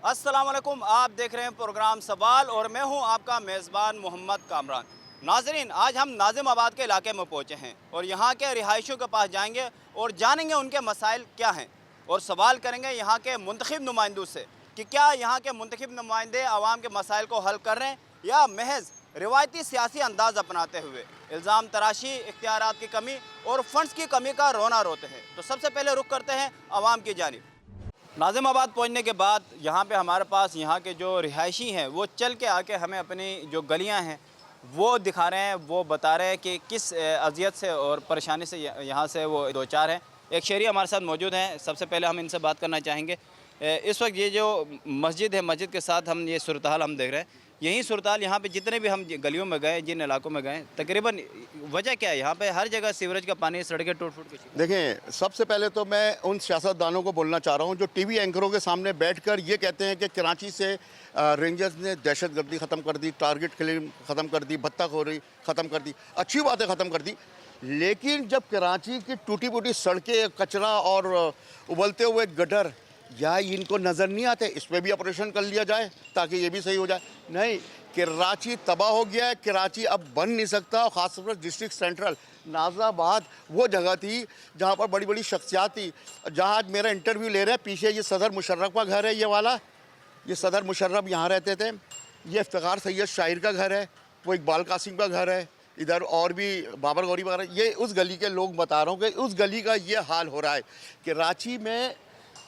अस्सलाम वालेकुम। आप देख रहे हैं प्रोग्राम सवाल और मैं हूं आपका मेज़बान मोहम्मद कामरान। नाजरीन, आज हम नाजिमाबाद के इलाके में पहुंचे हैं और यहां के रिहायशियों के पास जाएंगे और जानेंगे उनके मसाइल क्या हैं और सवाल करेंगे यहां के मुंतखब नुमाइंदों से कि क्या यहां के मुंतखब नुमाइंदे आवाम के मसाइल को हल कर रहे हैं या महज रिवायती सियासी अंदाज अपनाते हुए इल्ज़ाम तराशी, इख्तियारात की कमी और फंड्स की कमी का रोना रोते हैं। तो सबसे पहले रुख करते हैं आवाम की जानिब। नाजिमाबाद पहुंचने के बाद यहाँ पे हमारे पास यहाँ के जो रिहायशी हैं वो चल के आके हमें अपनी जो गलियाँ हैं वो दिखा रहे हैं, वो बता रहे हैं कि किस अजियत से और परेशानी से यहाँ से वो दो चार हैं। एक शहरी हमारे साथ मौजूद हैं, सबसे पहले हम इनसे बात करना चाहेंगे। इस वक्त ये जो मस्जिद है, मस्जिद के साथ हम ये सूरत हाल हम देख रहे हैं। यही सूरत हाल यहाँ पे जितने भी हम गलियों में गए, जिन इलाकों में गए, तकरीबन वजह क्या है? यहाँ पे हर जगह सीवरेज का पानी, सड़कें टूट फूट के शिकार। देखें, सबसे पहले तो मैं उन सियासतदानों को बोलना चाह रहा हूँ जो टीवी एंकरों के सामने बैठकर ये कहते हैं कि कराची से रेंजर्स ने दहशतगर्दी ख़त्म कर दी, टारगेट किलिंग ख़त्म कर दी, भत्ताखोरी ख़त्म कर दी। अच्छी बातें ख़त्म कर दी, लेकिन जब कराची की टूटी फूटी सड़कें, कचरा और उबलते हुए गटर या इनको नज़र नहीं आते, इस पर भी ऑपरेशन कर लिया जाए ताकि ये भी सही हो जाए। नहीं, कराची तबाह हो गया है, कराची अब बन नहीं सकता। और ख़ासतौर पर डिस्ट्रिक्ट सेंट्रल नाज़ाबाद वो जगह थी जहाँ पर बड़ी बड़ी शख्सियात थी। जहाँ आज मेरा इंटरव्यू ले रहे हैं, पीछे ये सदर मुशर्रफ का घर है, ये वाला, ये सदर मुशर्रफ यहाँ रहते थे। ये इफ्तिखार सैयद शाहिर का घर है, वो इकबाल कासिम का घर है, इधर और भी बाबर गौरी वगैरह। ये उस गली के लोग बता रहा हूँ कि उस गली का ये हाल हो रहा है। कराची में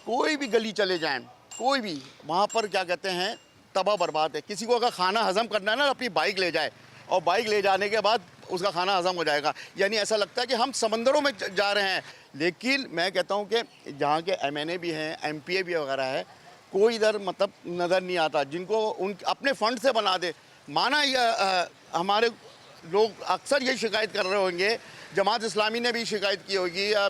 कोई भी गली चले जाएं, कोई भी, वहाँ पर क्या कहते हैं, तबाह बर्बाद है। किसी को अगर खाना हज़म करना है ना, अपनी बाइक ले जाए और बाइक ले जाने के बाद उसका खाना हज़म हो जाएगा। यानी ऐसा लगता है कि हम समंदरों में जा रहे हैं। लेकिन मैं कहता हूँ कि जहाँ के MNA भी हैं, MPA भी वगैरह है, कोई इधर मतलब नज़र नहीं आता जिनको उन अपने फ़ंड से बना दे। माना यह हमारे लोग अक्सर ये शिकायत कर रहे होंगे, जमात इस्लामी ने भी शिकायत की होगी या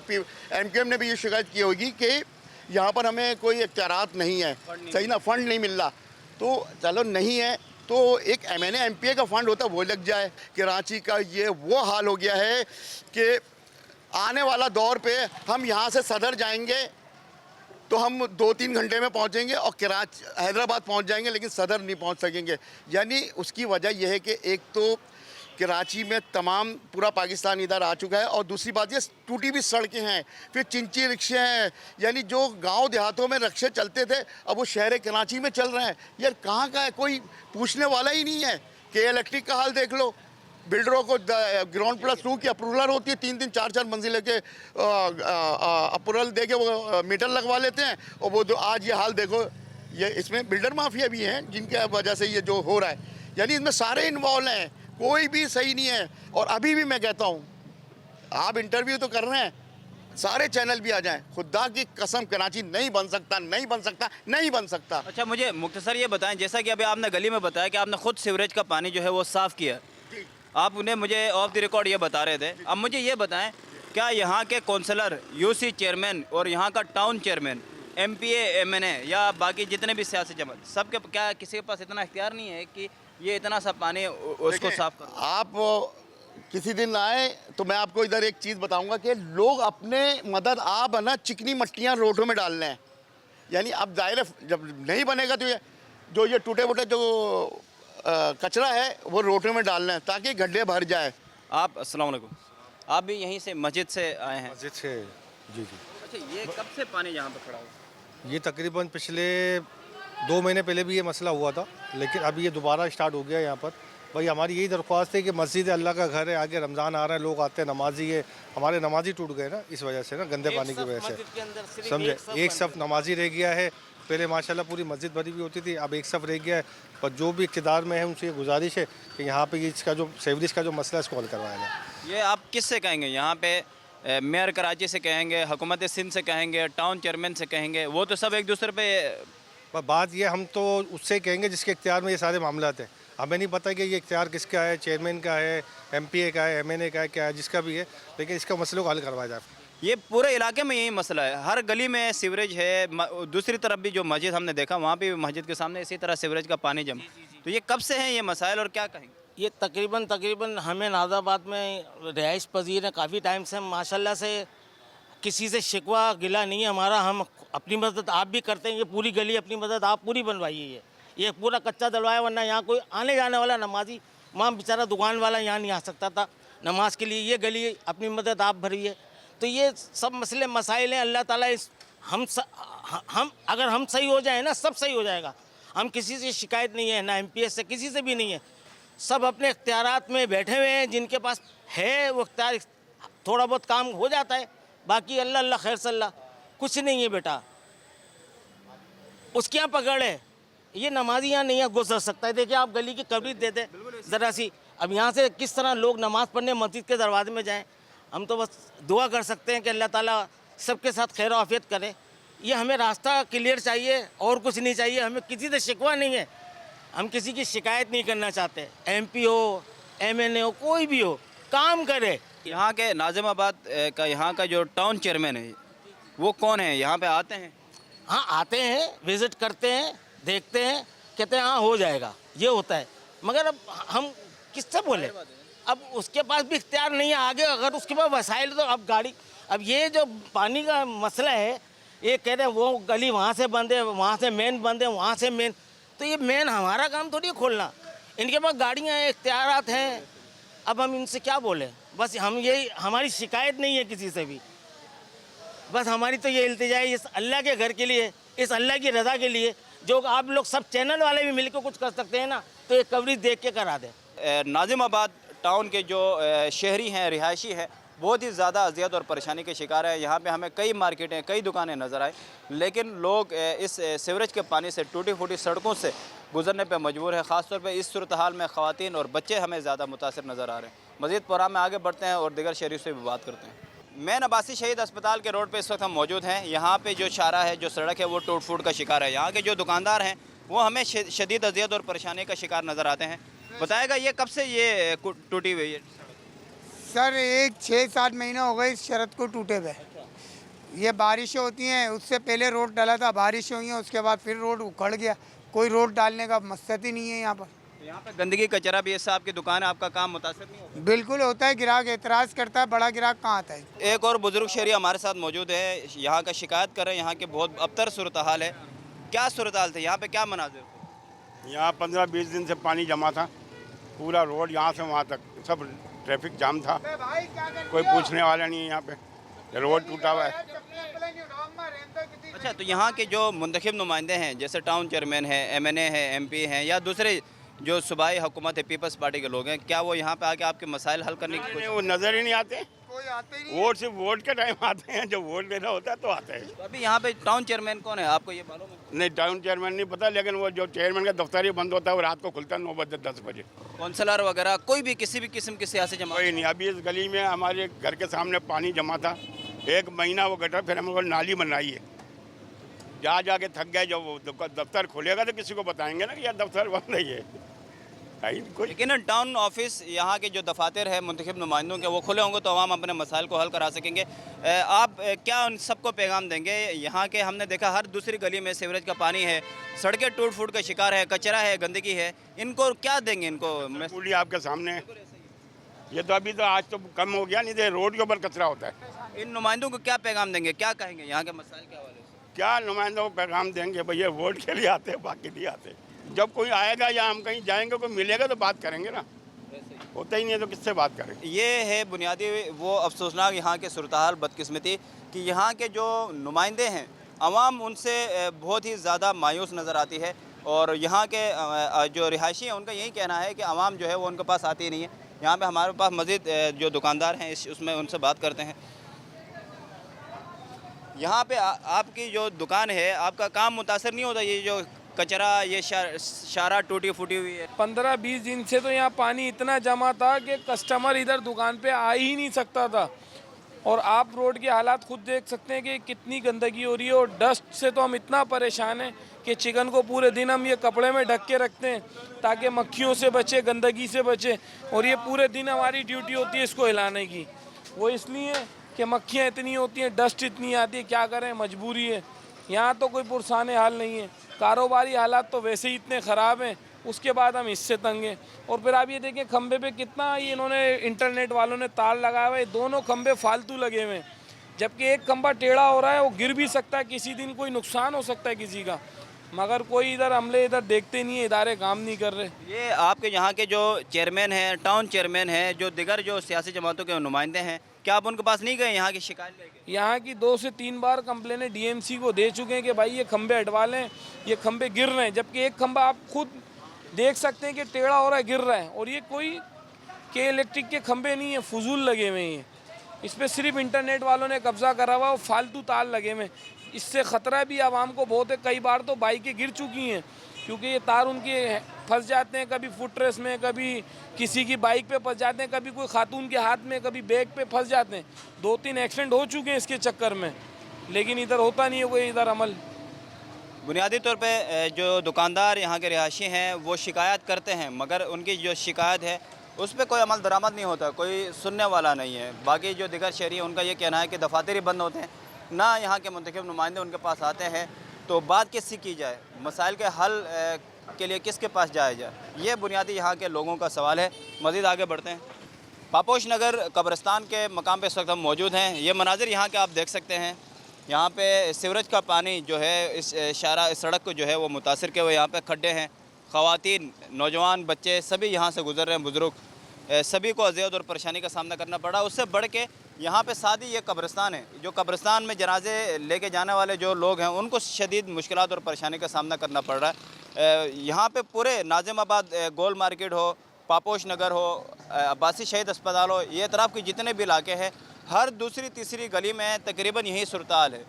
MQM ने भी ये शिकायत की होगी कि यहाँ पर हमें कोई इख्तियारात नहीं है, सही ना, फ़ंड नहीं मिल रहा। तो चलो नहीं है तो एक MNA MPA का फ़ंड होता वो लग जाए। कराची का ये वो हाल हो गया है कि आने वाला दौर पे हम यहाँ से सदर जाएंगे तो हम 2-3 घंटे में पहुँचेंगे और कराची हैदराबाद पहुँच जाएंगे, लेकिन सदर नहीं पहुँच सकेंगे। यानी उसकी वजह यह है कि एक तो कराची में तमाम पूरा पाकिस्तान इधर आ चुका है और दूसरी बात ये टूटी भी सड़कें हैं, फिर चिंची रिक्शे हैं। यानी जो गांव देहातों में रिक्शे चलते थे अब वो शहर कराची में चल रहे हैं। यार कहाँ का है, कोई पूछने वाला ही नहीं है। के इलेक्ट्रिक का हाल देख लो, बिल्डरों को ग्राउंड +2 की अप्रूवल होती है, 3-3 4-4 मंजिले के अप्रूवल दे के वो मीटर लगवा लेते हैं। और वो जो आज ये हाल देखो, ये इसमें बिल्डर माफिया भी हैं जिनके वजह से ये जो हो रहा है। यानी इसमें सारे इन्वॉल्व हैं, कोई भी सही नहीं है। और अभी भी मैं कहता हूँ, आप इंटरव्यू तो कर रहे हैं, सारे चैनल भी आ जाएं, खुदा की कसम कराची नहीं बन सकता, नहीं बन सकता, नहीं बन सकता। अच्छा, मुझे मुख्तसर ये बताएं, जैसा कि अभी आपने गली में बताया कि आपने खुद सीवरेज का पानी जो है वो साफ़ किया, आप उन्हें मुझे ऑफ द रिकॉर्ड ये बता रहे थे। अब मुझे ये बताएं, क्या यहाँ के कौंसलर, UC चेयरमैन और यहाँ का टाउन चेयरमैन, MPA MNA या बाकी जितने भी सियासी जमात, सबके क्या किसी के पास इतना इख्तियार नहीं है कि ये इतना सा पानी उसको साफ कर? आप किसी दिन आए तो मैं आपको इधर एक चीज़ बताऊंगा कि लोग अपने मदद आप है ना चिकनी मट्टियाँ रोडों में डाल रहे हैं। यानी अब दायरे जब नहीं बनेगा तो ये टूटे फूटे जो कचरा है वो रोडों में डाल रहे हैं ताकि गड्ढे भर जाए। आप अस्सलाम वालेकुम, आप भी यहीं से मस्जिद से आए हैं? मस्जिद से, जी जी। अच्छा, ये कब से पानी यहाँ पर खड़ा हुआ? ये तकरीबन पिछले 2 महीने पहले भी ये मसला हुआ था, लेकिन अभी ये दोबारा स्टार्ट हो गया यहाँ पर। भाई हमारी यही दरख्वास्त है कि मस्जिद अल्लाह का घर है, आगे रमज़ान आ रहा है, लोग आते हैं, नमाजी है, हमारे नमाजी टूट गए ना इस वजह से, ना गंदे पानी की वजह से, समझे। एक सफ़ नमाजी रह गया है, पहले माशाल्लाह पूरी मस्जिद भरी हुई होती थी, अब एक सफ़ रह गया है। पर जो भी इक़्तिदार में है उनसे ये गुजारिश है कि यहाँ पे इसका जो सीवरेज का जो मसला है इसको हल करवाया जाए। ये आप किस से कहेंगे? यहाँ पे मेयर कराची से कहेंगे, हुकूमत सिंध से कहेंगे, टाउन चेयरमैन से कहेंगे? वो तो सब एक दूसरे पे। पर बात ये, हम तो उससे कहेंगे जिसके इख्तियार में ये सारे मामलात हैं। हमें नहीं पता कि ये इख्तियार किसका है, चेयरमैन का है, MPA का है, MNA का है, क्या है, जिसका भी है, लेकिन इसका मसले को हल करवाया जाए। ये पूरे इलाके में यही मसला है, हर गली में सीवरेज है। दूसरी तरफ भी जो मस्जिद हमने देखा, वहाँ भी मस्जिद के सामने इसी तरह सीवरेज का पानी जमा। तो ये कब से हैं ये मसाइल और क्या कहेंगे? ये तकरीबन हमें नाज़ाबाद में रिहाइश पजीर है काफ़ी टाइम से। माशाल्लाह से किसी से शिकवा गिला नहीं है हमारा। हम अपनी मदद आप भी करते हैं, ये पूरी गली अपनी मदद आप पूरी बनवाइए। ये पूरा कच्चा डलवाया, वरना यहाँ कोई आने जाने वाला नमाजी, वहाँ बेचारा दुकान वाला यहाँ नहीं आ सकता था नमाज के लिए। ये गली अपनी मदद आप भरिए। तो ये सब मसले मसाइल हैं। अल्लाह ताला इस हम अगर हम सही हो जाए ना, सब सही हो जाएगा। हम किसी से शिकायत नहीं है, ना MPS से, किसी से भी नहीं है। सब अपने इख्तियारात में बैठे हुए हैं, जिनके पास है वो इख्तियार, थोड़ा बहुत काम हो जाता है। बाकी अल्लाह अल्लाह खैर सल्ला, कुछ नहीं है बेटा। उसके यहाँ पकड़ है, ये नमाजी यहाँ नहीं है गुजर सकता है। देखिए आप गली की कवरेज दे दें ज़रा सी। अब यहाँ से किस तरह लोग नमाज़ पढ़ने मस्जिद के दरवाजे में जाएं। हम तो बस दुआ कर सकते हैं कि अल्लाह ताला सबके साथ खैर आफियत करे। ये हमें रास्ता क्लियर चाहिए और कुछ नहीं चाहिए। हमें किसी से शिकवा नहीं है, हम किसी की शिकायत नहीं करना चाहते। MP हो, MNA हो, कोई भी हो, काम करे। यहाँ के नाजिमाबाद का यहाँ का जो टाउन चेयरमैन है वो कौन है? यहाँ पे आते हैं? हाँ आते हैं, विज़िट करते हैं, देखते हैं, कहते हैं हाँ हो जाएगा, ये होता है। मगर अब हम किससे बोले? अब उसके पास भी इख्तियार नहीं है आगे। अगर उसके पास वसाइल तो अब गाड़ी, अब ये जो पानी का मसला है, ये कह रहे हैं वो गली वहाँ से बंद है, वहाँ से मेन बंद है, वहाँ से मेन। तो ये मेन हमारा काम थोड़ी है खोलना। इनके पास गाड़ियाँ हैं, इख्तियारात हैं। अब हम इनसे क्या बोलें? बस हम यही, हमारी शिकायत नहीं है किसी से भी। बस हमारी तो ये इल्तिजा है इस अल्लाह के घर के लिए, इस अल्लाह की रज़ा के लिए। जो आप लोग सब चैनल वाले भी मिलकर कुछ कर सकते हैं ना, तो ये कवरेज देख के करा दें। नाजिमाबाद टाउन के जो शहरी हैं, रिहायशी हैं, बहुत ही ज़्यादा अजियत और परेशानी के शिकार है। यहाँ पे हमें कई मार्केटें, कई दुकानें नज़र आए, लेकिन लोग इस सीवरेज के पानी से टूटी फूटी सड़कों से गुजरने पे मजबूर है। ख़ासतौर पे इस सूरत हाल में ख़वातीन और बच्चे हमें ज़्यादा मुतासर नज़र आ रहे हैं। मज़ीद प्रोग्राम में आगे बढ़ते हैं और दीगर शहरियों से भी बात करते हैं। मेन अब्बासी शहीद अस्पताल के रोड पे इस वक्त हम मौजूद हैं। यहाँ पे जो शारा है, जो सड़क है, वो टूट फूट का शिकार है। यहाँ के जो दुकानदार हैं वो हमें शदीद अजियत और परेशानी का शिकार नज़र आते हैं। बताएगा ये कब से ये टूटी हुई है? सर एक 6-7 महीने हो गए इस शरत को टूटे हुए। ये बारिशें होती हैं, उससे पहले रोड डाला था, बारिश हुई है, उसके बाद फिर रोड उखड़ गया। कोई रोड डालने का मकसद ही नहीं है यहाँ पर। यहाँ पे गंदगी कचरा भी है। आपकी दुकान है, आपका काम मुतासर नहीं होता? बिल्कुल होता है, ग्राहक एतराज़ करता है, बड़ा ग्राहक कहाँ आता है। एक और बुजुर्ग शहरी हमारे साथ मौजूद है, यहाँ का शिकायत कर रहे हैं। यहाँ के बहुत अबतर सूरत हाल है। क्या सूरत हाल थे यहाँ पे, क्या मनाजिर थे? यहाँ 15-20 दिन से पानी जमा था, पूरा रोड यहाँ से वहाँ तक सब ट्रैफिक जाम था। कोई पूछने वाला नहीं है यहाँ पे, रोड टूटा हुआ है। अच्छा, तो यहाँ के जो मुंतखब नुमाइंदे हैं, जैसे टाउन चेयरमैन है, MNA है, MP हैं, या दूसरे जो सूबाई हुकूमत है, पीपल्स पार्टी के लोग हैं, क्या वो यहाँ पे आके आपके मसाइल हल करने की कोशिश? वो नज़र ही नहीं आते। कोई आते ही नहीं। वोट सिर्फ वोट के टाइम आते हैं, जब वोट देना होता है तो आते हैं। तो अभी यहाँ पे टाउन चेयरमैन कौन है, आपको ये मालूम है? नहीं, टाउन चेयरमैन नहीं पता, लेकिन वो जो चेयरमैन का दफ्तर ही बंद होता है, वो रात को खुलता है 9 बजे 10 बजे। काउंसलर वगैरह कोई भी किसी भी किस्म की सियासी जमा? कोई नहीं। अभी इस गली में हमारे घर के सामने पानी जमा था 1 महीना, वो गटर, फिर हमने नाली बनाई है। जा जाके थक गए। जब वो दफ्तर खुलेगा तो किसी को बताएंगे ना कि यार दफ्तर बंद नहीं है। लेकिन टाउन ऑफिस, यहाँ के जो दफातर है मुंतखब नुमाइंदों के, वो खुले होंगे तो आवाम अपने मसाइल को हल करा सकेंगे। आप क्या उन सबको पैगाम देंगे? यहाँ के हमने देखा हर दूसरी गली में सीवरेज का पानी है, सड़कें टूट फूट का शिकार है, कचरा है, गंदगी है। इनको क्या देंगे? इनको पूरी आपके सामने। ये तो अभी तो आज तो कम हो गया, नहीं तो रोड के ऊपर कचरा होता है। इन नुमाइंदों को क्या पैगाम देंगे, क्या कहेंगे यहाँ के मसाइल के हवाले से? क्या नुमाइंदों को पैगाम देंगे? भैया वोट के लिए आते हैं, बाकी नहीं आते। जब कोई आएगा या हम कहीं जाएंगे, कोई मिलेगा तो बात करेंगे ना। होता ही नहीं है तो किससे बात करेंगे? ये है बुनियादी वो अफसोसनाक यहाँ के सूरत हाल, बदकिस्मती कि यहाँ के जो नुमाइंदे हैं, अवाम उनसे बहुत ही ज़्यादा मायूस नज़र आती है। और यहाँ के जो रिहायशी हैं उनका यही कहना है कि अवाम जो है वो उनके पास आती ही नहीं है। यहाँ पे हमारे पास मज़ीद जो दुकानदार हैं उसमें उनसे बात करते हैं। यहाँ पे आपकी जो दुकान है, आपका काम मुतासर नहीं होता? ये जो कचरा, ये शारा टूटी फूटी हुई है। 15-20 दिन से तो यहाँ पानी इतना जमा था कि कस्टमर इधर दुकान पे आ ही नहीं सकता था। और आप रोड के हालात खुद देख सकते हैं कि कितनी गंदगी हो रही है। और डस्ट से तो हम इतना परेशान हैं कि चिकन को पूरे दिन हम ये कपड़े में ढक के रखते हैं ताकि मक्खियों से बचे, गंदगी से बचे। और ये पूरे दिन हमारी ड्यूटी होती है इसको हिलाने की। वो इसलिए कि मक्खियाँ इतनी होती हैं, डस्ट इतनी आती है, क्या करें, मजबूरी है। यहाँ तो कोई पुरसाने हाल नहीं है। कारोबारी हालात तो वैसे ही इतने ख़राब हैं, उसके बाद हम इससे तंग हैं। और फिर आप ये देखें खंबे पे कितना ये इन्होंने इंटरनेट वालों ने तार लगाया हुआ है। दोनों खंबे फालतू लगे हुए हैं। जबकि एक खंबा टेढ़ा हो रहा है, वो गिर भी सकता है, किसी दिन कोई नुकसान हो सकता है किसी का, मगर कोई इधर अमले इधर देखते नहीं है, इदारे काम नहीं कर रहे। ये आपके यहाँ के जो चेयरमैन हैं, टाउन चेयरमैन हैं, जो दिगर जो सियासी जमातों के नुमाइंदे हैं, क्या आप उनके पास नहीं गए यहाँ की शिकायत लेके? यहाँ की 2 से 3 बार कंप्लेनें डीएमसी को दे चुके हैं कि भाई ये खंबे हटवा लें, ये खंबे गिर रहे हैं, जबकि एक खंबा आप खुद देख सकते हैं कि टेढ़ा हो रहा है, गिर रहा है, और ये कोई के इलेक्ट्रिक के खंबे नहीं है, फजूल लगे हुए हैं। इस पर सिर्फ इंटरनेट वालों ने कब्जा करा हुआ, वो फालतू तार लगे हुए। इससे ख़तरा भी आवाम को बहुत है। कई बार तो बाइकें गिर चुकी हैं क्योंकि ये तार उनके फंस जाते हैं, कभी फुट रेस में, कभी किसी की बाइक पे फंस जाते हैं, कभी कोई खातून के हाथ में, कभी बैग पे फंस जाते हैं। 2-3 एक्सीडेंट हो चुके हैं इसके चक्कर में, लेकिन इधर होता नहीं है कोई इधर अमल। बुनियादी तौर पे जो दुकानदार यहाँ के रिहायशी हैं वो शिकायत करते हैं, मगर उनकी जो शिकायत है उस पर कोई अमल दरामद नहीं होता, कोई सुनने वाला नहीं है। बाकी जो दिगर शहरी हैं उनका ये कहना है कि दफातर ही बंद होते हैं, ना यहाँ के मुंतखब नुमाइंदे उनके पास आते हैं, तो बात किससे की जाए, मसाइल के हल के लिए किसके पास जाया जाए, ये बुनियादी यहाँ के लोगों का सवाल है। मज़ीद आगे बढ़ते हैं। पापोश नगर कब्रिस्तान के मकाम पर इस वक्त हम मौजूद हैं। ये मनाजिर यहाँ के आप देख सकते हैं। यहाँ पे सीवरेज का पानी जो है इस सड़क को जो है वो मुतासर के हुए, यहाँ पे खड्डे हैं, ख़वातीन, नौजवान, बच्चे सभी यहाँ से गुजर रहे हैं, बुज़ुर्ग सभी को अज़ियत और परेशानी का सामना करना पड़ा। उससे बढ़ के यहाँ पे सादी ये कब्रिस्तान है, जो कब्रिस्तान में जनाजे लेके जाने वाले जो लोग हैं उनको शदीद मुश्किलात और परेशानी का सामना करना पड़ रहा है। यहाँ पे पूरे नाज़िमाबाद गोल मार्केट हो, पापोश नगर हो, अब्बासी शहीद अस्पताल हो, ये तरफ के जितने भी इलाके हैं, हर दूसरी तीसरी गली में तकरीबन यही सूरत हाल है।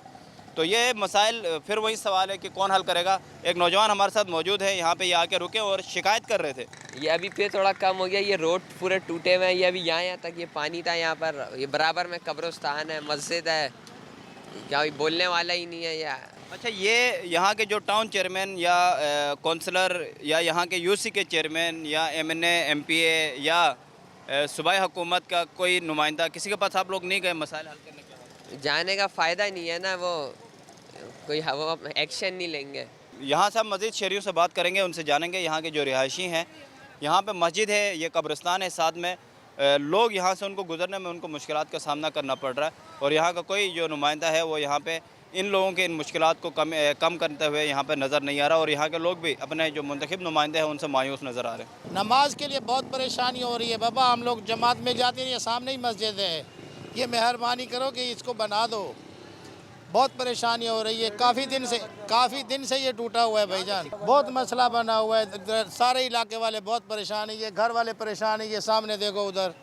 तो ये मसाइल फिर वही सवाल है कि कौन हल करेगा। एक नौजवान हमारे साथ मौजूद है, यहाँ पे ये आके रुके और शिकायत कर रहे थे। ये अभी पे थोड़ा कम हो गया, ये रोड पूरे टूटे हुए हैं, ये अभी यहाँ तक ये पानी था, यहाँ पर ये बराबर में कब्रिस्तान है, मस्जिद है, क्या बोलने वाला ही नहीं है यार। अच्छा, ये यहाँ के जो टाउन चेयरमैन या कौंसलर या यहाँ के यूसी के चेयरमैन या एमएनए एमपीए या सूबाई हुकूमत का कोई नुमाइंदा, किसी के पास आप लोग नहीं गए मसाइल हल करने के लिए? जाने का फ़ायदा नहीं है ना, वो कोई एक्शन नहीं लेंगे। यहाँ से हम मज़ीद शहरियों से बात करेंगे, उनसे जानेंगे यहाँ के जो रिहायशी हैं। यहाँ पे मस्जिद है, ये कब्रिस्तान है, साथ में लोग यहाँ से उनको गुजरने में उनको मुश्किलात का सामना करना पड़ रहा है, और यहाँ का कोई जो नुमाइंदा है वो यहाँ पे इन लोगों के इन मुश्किलात को कम करते हुए यहाँ पे नज़र नहीं आ रहा, और यहाँ के लोग भी अपने जो मुंतखब नुमाइंदे हैं उनसे मायूस नज़र आ रहे हैं। नमाज के लिए बहुत परेशानी हो रही है बाबा, हम लोग जमात में जाते हैं, ये सामने ही मस्जिद है, ये मेहरबानी करो कि इसको बना दो, बहुत परेशानी हो रही है। काफ़ी दिन से ये टूटा हुआ है भाईजान, बहुत मसला बना हुआ है, सारे इलाके वाले बहुत परेशान है, ये घर वाले परेशान है, ये सामने देखो उधर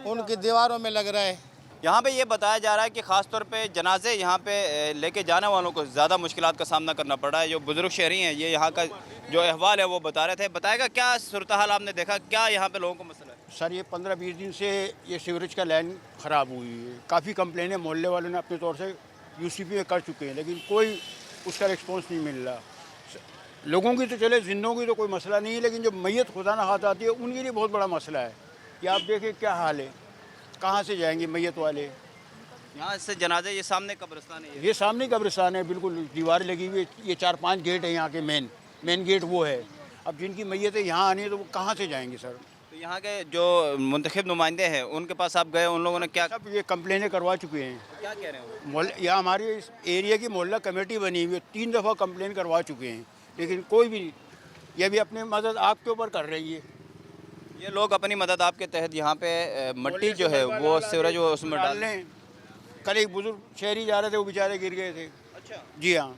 उनकी दीवारों में लग रहा है। यहाँ पे ये बताया जा रहा है कि ख़ास तौर पे जनाजे यहाँ पे लेके जाने वालों को ज़्यादा मुश्किलात का सामना करना पड़ रहा है। जो बुज़ुर्ग शहरी हैं, ये यहाँ का जो अहवाल है वो बता रहे थे। बताएगा क्या सूरत हाल आपने देखा, क्या यहाँ पे लोगों को मसला है? सर, ये 15-20 दिन से ये सीवरेज का लाइन ख़राब हुई है। काफ़ी कंप्लेनें मोहल्ले वालों ने अपने तौर से यूसीपी में कर चुके हैं, लेकिन कोई उसका रिस्पॉन्स नहीं मिल रहा। लोगों की तो चले, जिंदों की तो कोई मसला नहीं है, लेकिन जो मैयत खुदा न हाथ आती है उनके लिए बहुत बड़ा मसला है। कि आप देखें क्या हाल है, कहाँ से जाएंगे मैयत वाले। यहाँ से जनाजे, ये सामने कब्रिस्तान है, ये सामने कब्रिस्तान है, बिल्कुल दीवार लगी हुई है, ये 4-5 गेट है यहाँ के, मेन गेट वो है। अब जिनकी मैयतें यहाँ आनी है तो वो कहाँ से जाएंगे सर? तो यहाँ के जो मुंतखब नुमाइंदे हैं उनके पास आप गए, उन लोगों ने क्या सब ये कंप्लेनें करवा चुके हैं। क्या कह रहे हैं? मोहल्ला, यहाँ हमारी इस एरिया की मोहल्ला कमेटी बनी हुई है, 3 दफ़ा कंप्लेन करवा चुके हैं, लेकिन कोई भी, ये भी अपनी मदद आपके ऊपर कर रही है। ये लोग अपनी मदद आपके तहत यहाँ पे मिट्टी जो है वो सीवरेज वो उसमें डाल डालने। कल एक बुजुर्ग शहरी जा रहे थे, वो बेचारे गिर गए थे। अच्छा, जी हाँ।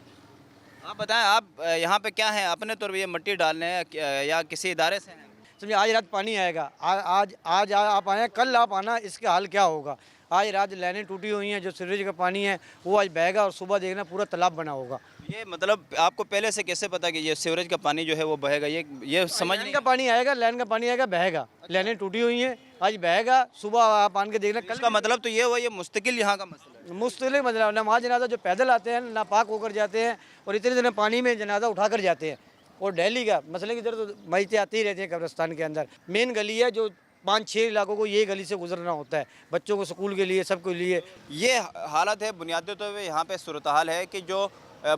आप बताएं, आप यहाँ पे क्या है, अपने तौर पे ये मिट्टी डालने या किसी इदारे से हैं? समझिए आज रात पानी आएगा, आज आप आए, कल आप आना, इसका हाल क्या होगा। आज रात लाइनें टूटी हुई हैं, जो सीवरेज का पानी है वो आज बहेगा और सुबह देखना पूरा तालाब बना होगा। ये मतलब आपको पहले से कैसे पता कि ये सीवरेज का पानी जो है वो बहेगा? ये समझ लाइन नहीं। का पानी आएगा, लाइन का पानी आएगा, बहेगा। लाइनें टूटी हुई हैं, आज बहेगा, सुबह आप आन के देखना। कल इसका मतलब तो ये हुआ ये मुस्तकिल यहाँ का मसला है। मुस्तकिल मतलब नमाज जनाजा जो पैदल आते हैं नापाक होकर जाते हैं और इतने दिन पानी में जनाजा उठा कर जाते हैं। और दिल्ली का मसले की इधर तो मैतें आती ही रहती हैं कब्रिस्तान के अंदर। मेन गली है जो 5-6 इलाकों को ये गली से गुजरना होता है, बच्चों को स्कूल के लिए, सबके लिए। ये हालत है। बुनियादी तौर पे यहाँ पे सूरत हाल है कि जो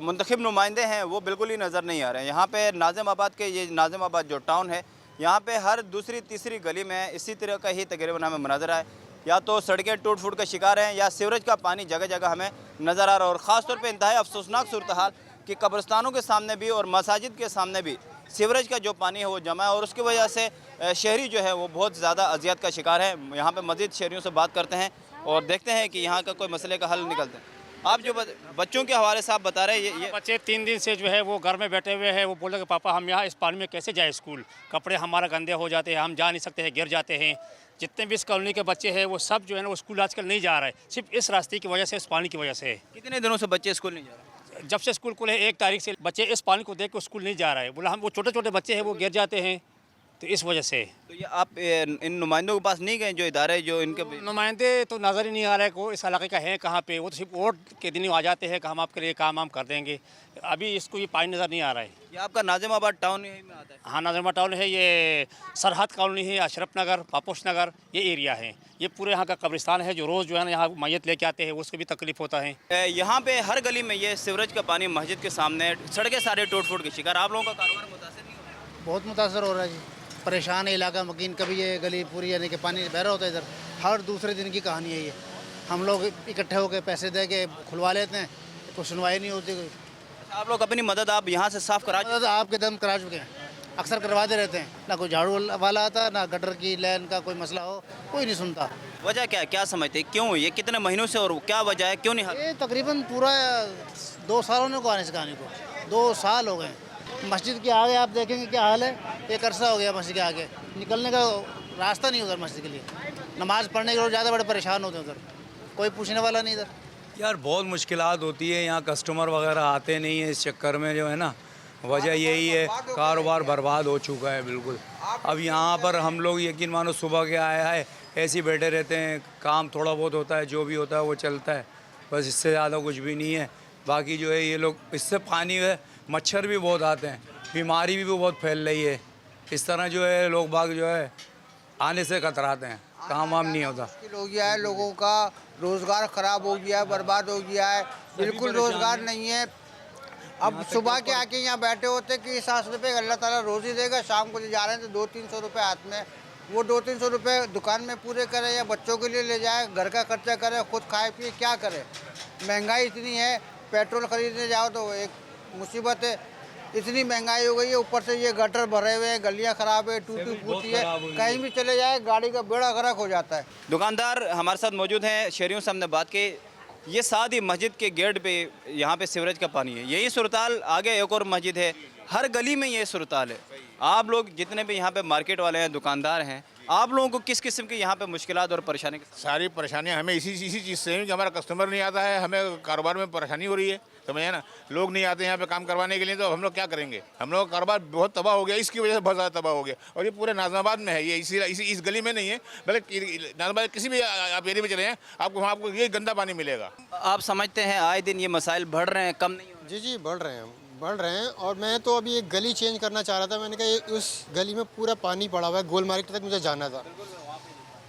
मुंतखब नुमाइंदे हैं वो बिल्कुल ही नज़र नहीं आ रहे हैं। यहाँ पे नाज़िमाबाद के, ये नाज़िमाबाद जो टाउन है, यहाँ पे हर दूसरी तीसरी गली में इसी तरह का ही तकरीबन हमें मनाजर है। या तो सड़कें टूट फूट का शिकार हैं या सीवरेज का पानी जगह जगह हमें नज़र आ रहा है। और ख़ास तौर पे इंतहाई अफसोसनाक सूरत हाल कि कब्रिस्तानों के सामने भी और मसाजिद के सामने भी सीवरेज का जो पानी है वो जमा है और उसकी वजह से शहरी जो है वो बहुत ज़्यादा अजियत का शिकार है। यहाँ पे मज़ीद शहरियों से बात करते हैं और देखते हैं कि यहाँ का कोई मसले का हल निकलते हैं। आप जो बच्चों के हवाले से आप बता रहे हैं ये बच्चे 3 दिन से जो है वो घर में बैठे हुए हैं। वो बोल रहे कि पापा हम यहाँ इस पानी में कैसे जाए स्कूल, कपड़े हमारा गंदे हो जाते हैं, हम जा नहीं सकते हैं, गिर जाते हैं। जितने भी इस कॉलोनी के बच्चे हैं वो सब जो है ना वो स्कूल आजकल नहीं जा रहे हैं, सिर्फ इस रास्ते की वजह से, इस पानी की वजह से। कितने दिनों से बच्चे स्कूल नहीं जा रहे? जब से स्कूल खुले 1 तारीख से बच्चे इस पानी को देख के स्कूल नहीं जा रहे हैं। बोला हम वो छोटे छोटे बच्चे हैं वो गिर जाते हैं, तो इस वजह से। तो ये आप इन नुमाइंदों के पास नहीं गए जो इदारे जो इनके नुमाइंदे तो नज़र ही नहीं आ रहे को इस इलाके का है कहाँ पे। वो तो सिर्फ वोट के दिन ही आ जाते हैं कि हम आपके लिए काम कर देंगे। अभी इसको ये पानी नज़र नहीं आ रहा है। ये आपका नाजिमाबाद टाउन यही में आता है? हाँ, नाजिमाबाद टाउन है, ये सरहद कॉलोनी है, अशरफ नगर, पापोश नगर, ये एरिया है। ये पूरे यहाँ का कब्रिस्तान है जो रोज़ जो है ना यहाँ मैयत लेके आते हैं, उसको भी तकलीफ होता है। यहाँ पे हर गली में ये सीवरेज का पानी मस्जिद के सामने, सड़कें सारे टूट फूट के शिकार। आप लोगों का कारोबार मुतासर नहीं हो रहा है? बहुत मुतासर हो रहा है जी, परेशान है इलाका मकीन। कभी ये गली पूरी यानी कि पानी बह रहा होता है इधर, हर दूसरे दिन की कहानी है ये। हम लोग इकट्ठे होकर पैसे दे के खुलवा लेते हैं, तो सुनवाई नहीं होती कोई। अच्छा, आप लोग अपनी मदद आप यहाँ से साफ़ करा मदद आपके दम करा चुके हैं, अक्सर करवाते रहते हैं। ना कोई झाड़ू वाला आता, ना गटर की लाइन का कोई मसला हो, कोई नहीं सुनता। वजह क्या है, क्या समझते हैं क्यों ये कितने महीनों से और क्या वजह है, क्यों नहीं हल? ये तकरीबन पूरा 2 साल होने को आने से कहानी को, 2 साल हो गए। मस्जिद के आगे आप देखेंगे क्या हाल है, एक अरसा हो गया मस्जिद के आगे, निकलने का रास्ता नहीं उधर मस्जिद के लिए। नमाज़ पढ़ने के लोग ज़्यादा बड़े परेशान होते हैं उधर, कोई पूछने वाला नहीं इधर। यार बहुत मुश्किलात होती है, यहाँ कस्टमर वगैरह आते नहीं है, इस चक्कर में जो है ना वजह यही है, कारोबार बर्बाद हो चुका है बिल्कुल। अब यहाँ पर हम लोग यकीन मानो सुबह के आए ऐसे ही बैठे रहते हैं, काम थोड़ा बहुत होता है, जो भी होता है वो चलता है, बस इससे ज़्यादा कुछ भी नहीं है। बाकी जो है ये लोग इससे पानी है, मच्छर भी बहुत आते हैं, बीमारी भी बहुत फैल रही है। इस तरह जो है लोग बाग जो है आने से कतराते हैं, काम वाम नहीं होता। मुश्किल हो गया है, लोगों का रोज़गार ख़राब हो गया है, बर्बाद हो गया है, बिल्कुल रोज़गार नहीं है। अब सुबह के आके यहाँ बैठे होते कि 7 रुपये अल्लाह ताला रोज़ी देगा, शाम को जा रहे हैं तो 200-300 रुपये हाथ में, वो 200-300 रुपये दुकान में पूरे करें या बच्चों के लिए ले जाए, घर का खर्चा करें, खुद खाए पिए, क्या करें। महंगाई इतनी है, पेट्रोल ख़रीदने जाओ तो एक मुसीबत है, इतनी महंगाई हो गई है। ऊपर से ये गटर भरे हुए हैं, गलियाँ ख़राब है, टूटी फूटी है, कहीं भी चले जाए गाड़ी का बेड़ा गर्क हो जाता है। दुकानदार हमारे साथ मौजूद हैं, शहरियों से हमने बात की। ये साथ ही मस्जिद के गेट पे यहाँ पे सीवरेज का पानी है, यही सूरताल। आगे एक और मस्जिद है, हर गली में ये सूरताल है। आप लोग जितने भी यहाँ पे मार्केट वाले हैं, दुकानदार हैं, आप लोगों को किस किस्म की यहाँ पे मुश्किलात और परेशानी? सारी परेशानियां हमें इसी चीज़ से हैं कि हमारा कस्टमर नहीं आता है, हमें कारोबार में परेशानी हो रही है, समझे ना। लोग नहीं आते यहाँ पे काम करवाने के लिए, तो हम लोग क्या करेंगे। हम लोग का कारोबार बहुत तबाह हो गया, इसकी वजह से बहुत ज़्यादा तबाह हो गया। और ये पूरे नाज़िमाबाद में है, ये इस गली में नहीं है, बल्कि नाज़िमाबाद किसी भी आप एरिया में चले हैं आपको वहाँ आपको ये गंदा पानी मिलेगा। आप समझते हैं आए दिन ये मसाइल बढ़ रहे हैं, कम नहीं हो रहे? जी बढ़ रहे हैं। और मैं तो अभी एक गली चेंज करना चाह रहा था। मैंने कहा उस गली में पूरा पानी पड़ा हुआ है, गोल मार्केट तक मुझे जाना था।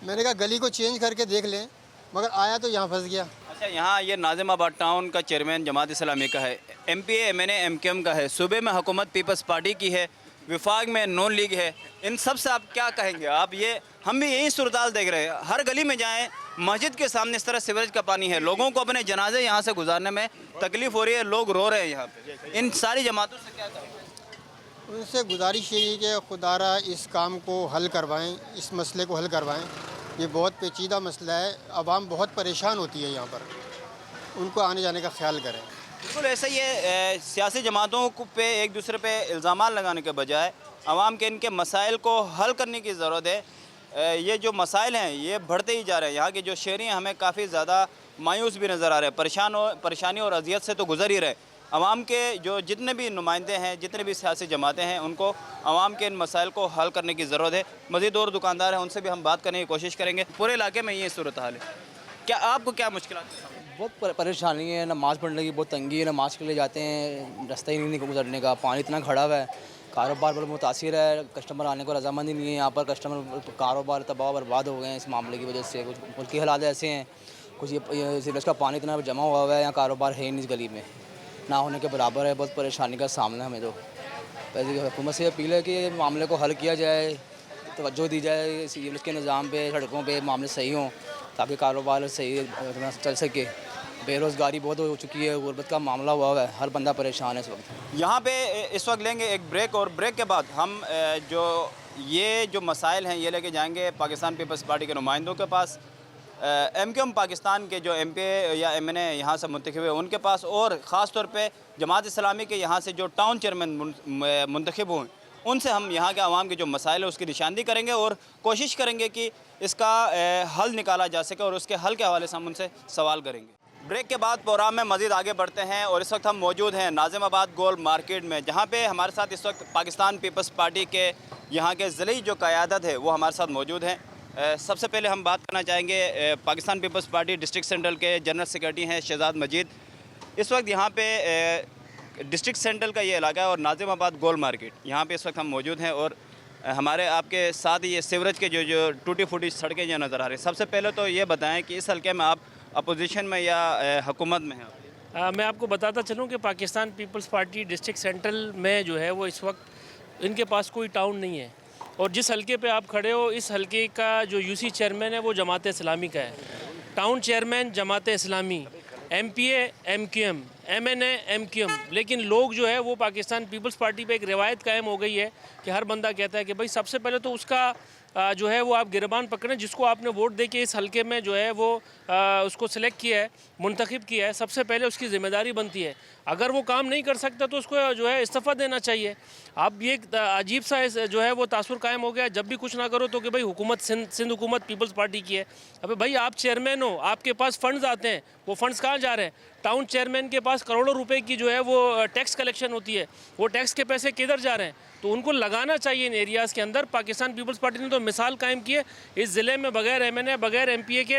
मैंने कहा गली को चेंज करके देख लें, मगर आया तो यहाँ फंस गया। अच्छा, यहाँ ये नाज़िमाबाद टाउन का चेयरमैन जमात इस्लामी का है, MPA MNA MKM का है, सूबे में हुकूमत पीपल्स पार्टी की है, विफाक में नून लीग है, इन सब से आप क्या कहेंगे? आप ये हम भी यही सूरताल देख रहे हैं, हर गली में जाएं, मस्जिद के सामने इस तरह सीवरेज का पानी है, लोगों को अपने जनाजे यहाँ से गुजारने में तकलीफ़ हो रही है, लोग रो रहे हैं यहाँ पे। इन सारी जमातों से क्या कहेंगे? उनसे गुजारिश यही है कि खुदारा इस काम को हल करवाएं, इस मसले को हल करवाएं। ये बहुत पेचीदा मसला है, आवाम बहुत परेशान होती है यहाँ पर, उनको आने जाने का ख्याल करें। बिल्कुल ऐसा ही है। सियासी जमातों को पे एक दूसरे पे इल्ज़ाम लगाने के बजाय आवाम के इनके मसाइल को हल करने की ज़रूरत है। ये जो मसाइल हैं ये बढ़ते ही जा रहे हैं। यहाँ के जो शहरी हैं हमें काफ़ी ज़्यादा मायूस भी नज़र आ रहे हैं, परेशानी और अजियत से तो गुजर ही रहे। आवाम के जो जितने भी नुमाइंदे हैं, जितने भी सियासी जमातें हैं, उनको आवाम के इन मसाइल को हल करने की ज़रूरत है। मज़ीद और दुकानदार हैं, उनसे भी हम बात करने की कोशिश करेंगे। पूरे इलाके में ये सूरत हाल है। क्या आपको क्या मुश्किल? बहुत परेशानी है, नमाज़ पढ़ने की बहुत तंगी है, नमाज़ के लिए जाते हैं रास्ता ही नहीं गुजरने का, पानी इतना खड़ा हुआ है, कारोबार पर मुतासिर है, कस्टमर आने को रजामंदी नहीं है। यहाँ पर कस्टमर कारोबार तबाह बर्बाद हो गए हैं इस मामले की वजह से। कुछ मुल्की हालात ऐसे हैं, कुछ ये सीवरेज का पानी इतना जमा हुआ है, यहाँ कारोबार है ही नहीं इस गली में, ना होने के बराबर है। बहुत परेशानी का सामना हमें। तो वैसे हुकूमत से अपील है कि मामले को हल किया जाए, तवज्जो दी जाए सीवरेज के निज़ाम पे, सड़कों पे मामले सही हों, ताकि कारोबार सही चल सके। बेरोज़गारी बहुत हो चुकी है, गुर्बत का मामला हुआ है, हर बंदा परेशान है इस वक्त। यहाँ पे इस वक्त लेंगे एक ब्रेक और ब्रेक के बाद हम जो मसाइल हैं ये लेके जाएंगे पाकिस्तान पीपल्स पार्टी के नुमाइंदों के पास, MQM पाकिस्तान के जो MP या MNA यहाँ से मुंतखब हुए उनके पास, और ख़ास तौर पे जमात इस्लामी के यहाँ से जो टाउन चेयरमैन मुंतखब हुए उनसे हम यहाँ के आवाम के जो मसाइल है उसकी निशानदी करेंगे और कोशिश करेंगे कि इसका हल निकाला जा सके, और उसके हल के हवाले से हम उनसे सवाल करेंगे। ब्रेक के बाद प्रोग्राम में मज़ीद आगे बढ़ते हैं और इस वक्त हम मौजूद हैं नाज़िमाबाद गोल मार्केट में, जहाँ पे हमारे साथ इस वक्त पाकिस्तान पीपल्स पार्टी के यहाँ के ज़िले जो क़यादत है वो हमारे साथ मौजूद हैं। सबसे पहले हम बात करना चाहेंगे Pakistan Peoples Party District Central के जनरल सेक्रेटरी हैं शहजाद मजीद। इस वक्त यहाँ पे डिस्ट्रिक्ट सेंट्रल का ये इलाका है और नाज़िमाबाद गोल मार्केट यहाँ पे इस वक्त हम मौजूद हैं, और हमारे आपके साथ ये सीवरेज के जो टूटी फूटी सड़कें जो नज़र आ रही हैं। सबसे पहले तो ये बताएं कि इस हल्के में आप अपोजिशन में या हुकूमत में हैं? मैं आपको बताता चलूँ कि Pakistan Peoples Party District Central में जो है वो इस वक्त इनके पास कोई टाउन नहीं है, और जिस हल्के पे आप खड़े हो इस हल्के का जो UC चेयरमैन है वो जमात इस्लामी का है, town chairman Jamaat Islami, MPA MQM, MNA MQM। लेकिन लोग जो है वो पाकिस्तान पीपल्स पार्टी पे एक रिवायत कायम हो गई है कि हर बंदा कहता है कि भाई सबसे पहले तो उसका जो है वो आप गिरबान पकड़ें जिसको आपने वोट दे के इस हल्के में जो है वो उसको सिलेक्ट किया है, मुंतखब किया है। सबसे पहले उसकी ज़िम्मेदारी बनती है, अगर वो काम नहीं कर सकता तो उसको जो है इस्तीफ़ा देना चाहिए। अब ये एक अजीब सा जो है वो तासुर कायम हो गया, जब भी कुछ ना करो तो कि भाई हुकूमत सिंध हुकूमत पीपल्स पार्टी की है। अबे भाई आप चेयरमैन हो, आपके पास फ़ंड्स आते हैं, वो फ़ंड्स कहाँ जा रहे हैं? टाउन चेयरमैन के पास करोड़ों रुपए की जो है वो टैक्स कलेक्शन होती है, वो टैक्स के पैसे किधर जा रहे हैं? तो उनको लगाना चाहिए इन एरियाज़ के अंदर। पाकिस्तान पीपल्स पार्टी ने तो मिसाल कायम की है, इस ज़िले में बगैर MNA बगैर MPA के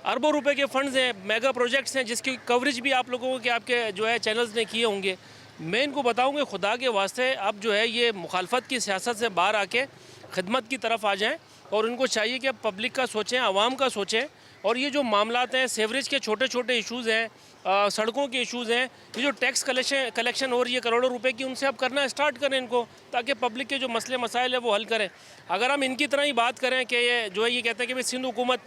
अरबों रुपए के फंड्स हैं, मेगा प्रोजेक्ट्स हैं जिसकी कवरेज भी आप लोगों के आपके जो है चैनल्स ने किए होंगे। मैं इनको बताऊँगा खुदा के वास्ते अब जो है ये मुखालफत की सियासत से बाहर आके खिदमत की तरफ आ जाएँ, और उनको चाहिए कि अब पब्लिक का सोचें, आवाम का सोचें, और ये जो मामलात हैं सेवरेज के छोटे छोटे इशूज़ हैं, सड़कों के इशूज़ हैं, ये जो टैक्स कलेक्शन हो रही है करोड़ों रुपए की, उनसे अब करना स्टार्ट करें इनको, ताकि पब्लिक के जो मसले मसाइल है वो हल करें। अगर हम इनकी तरह ही बात करें कि ये जो है ये कहते हैं कि भाई सिंध हुकूमत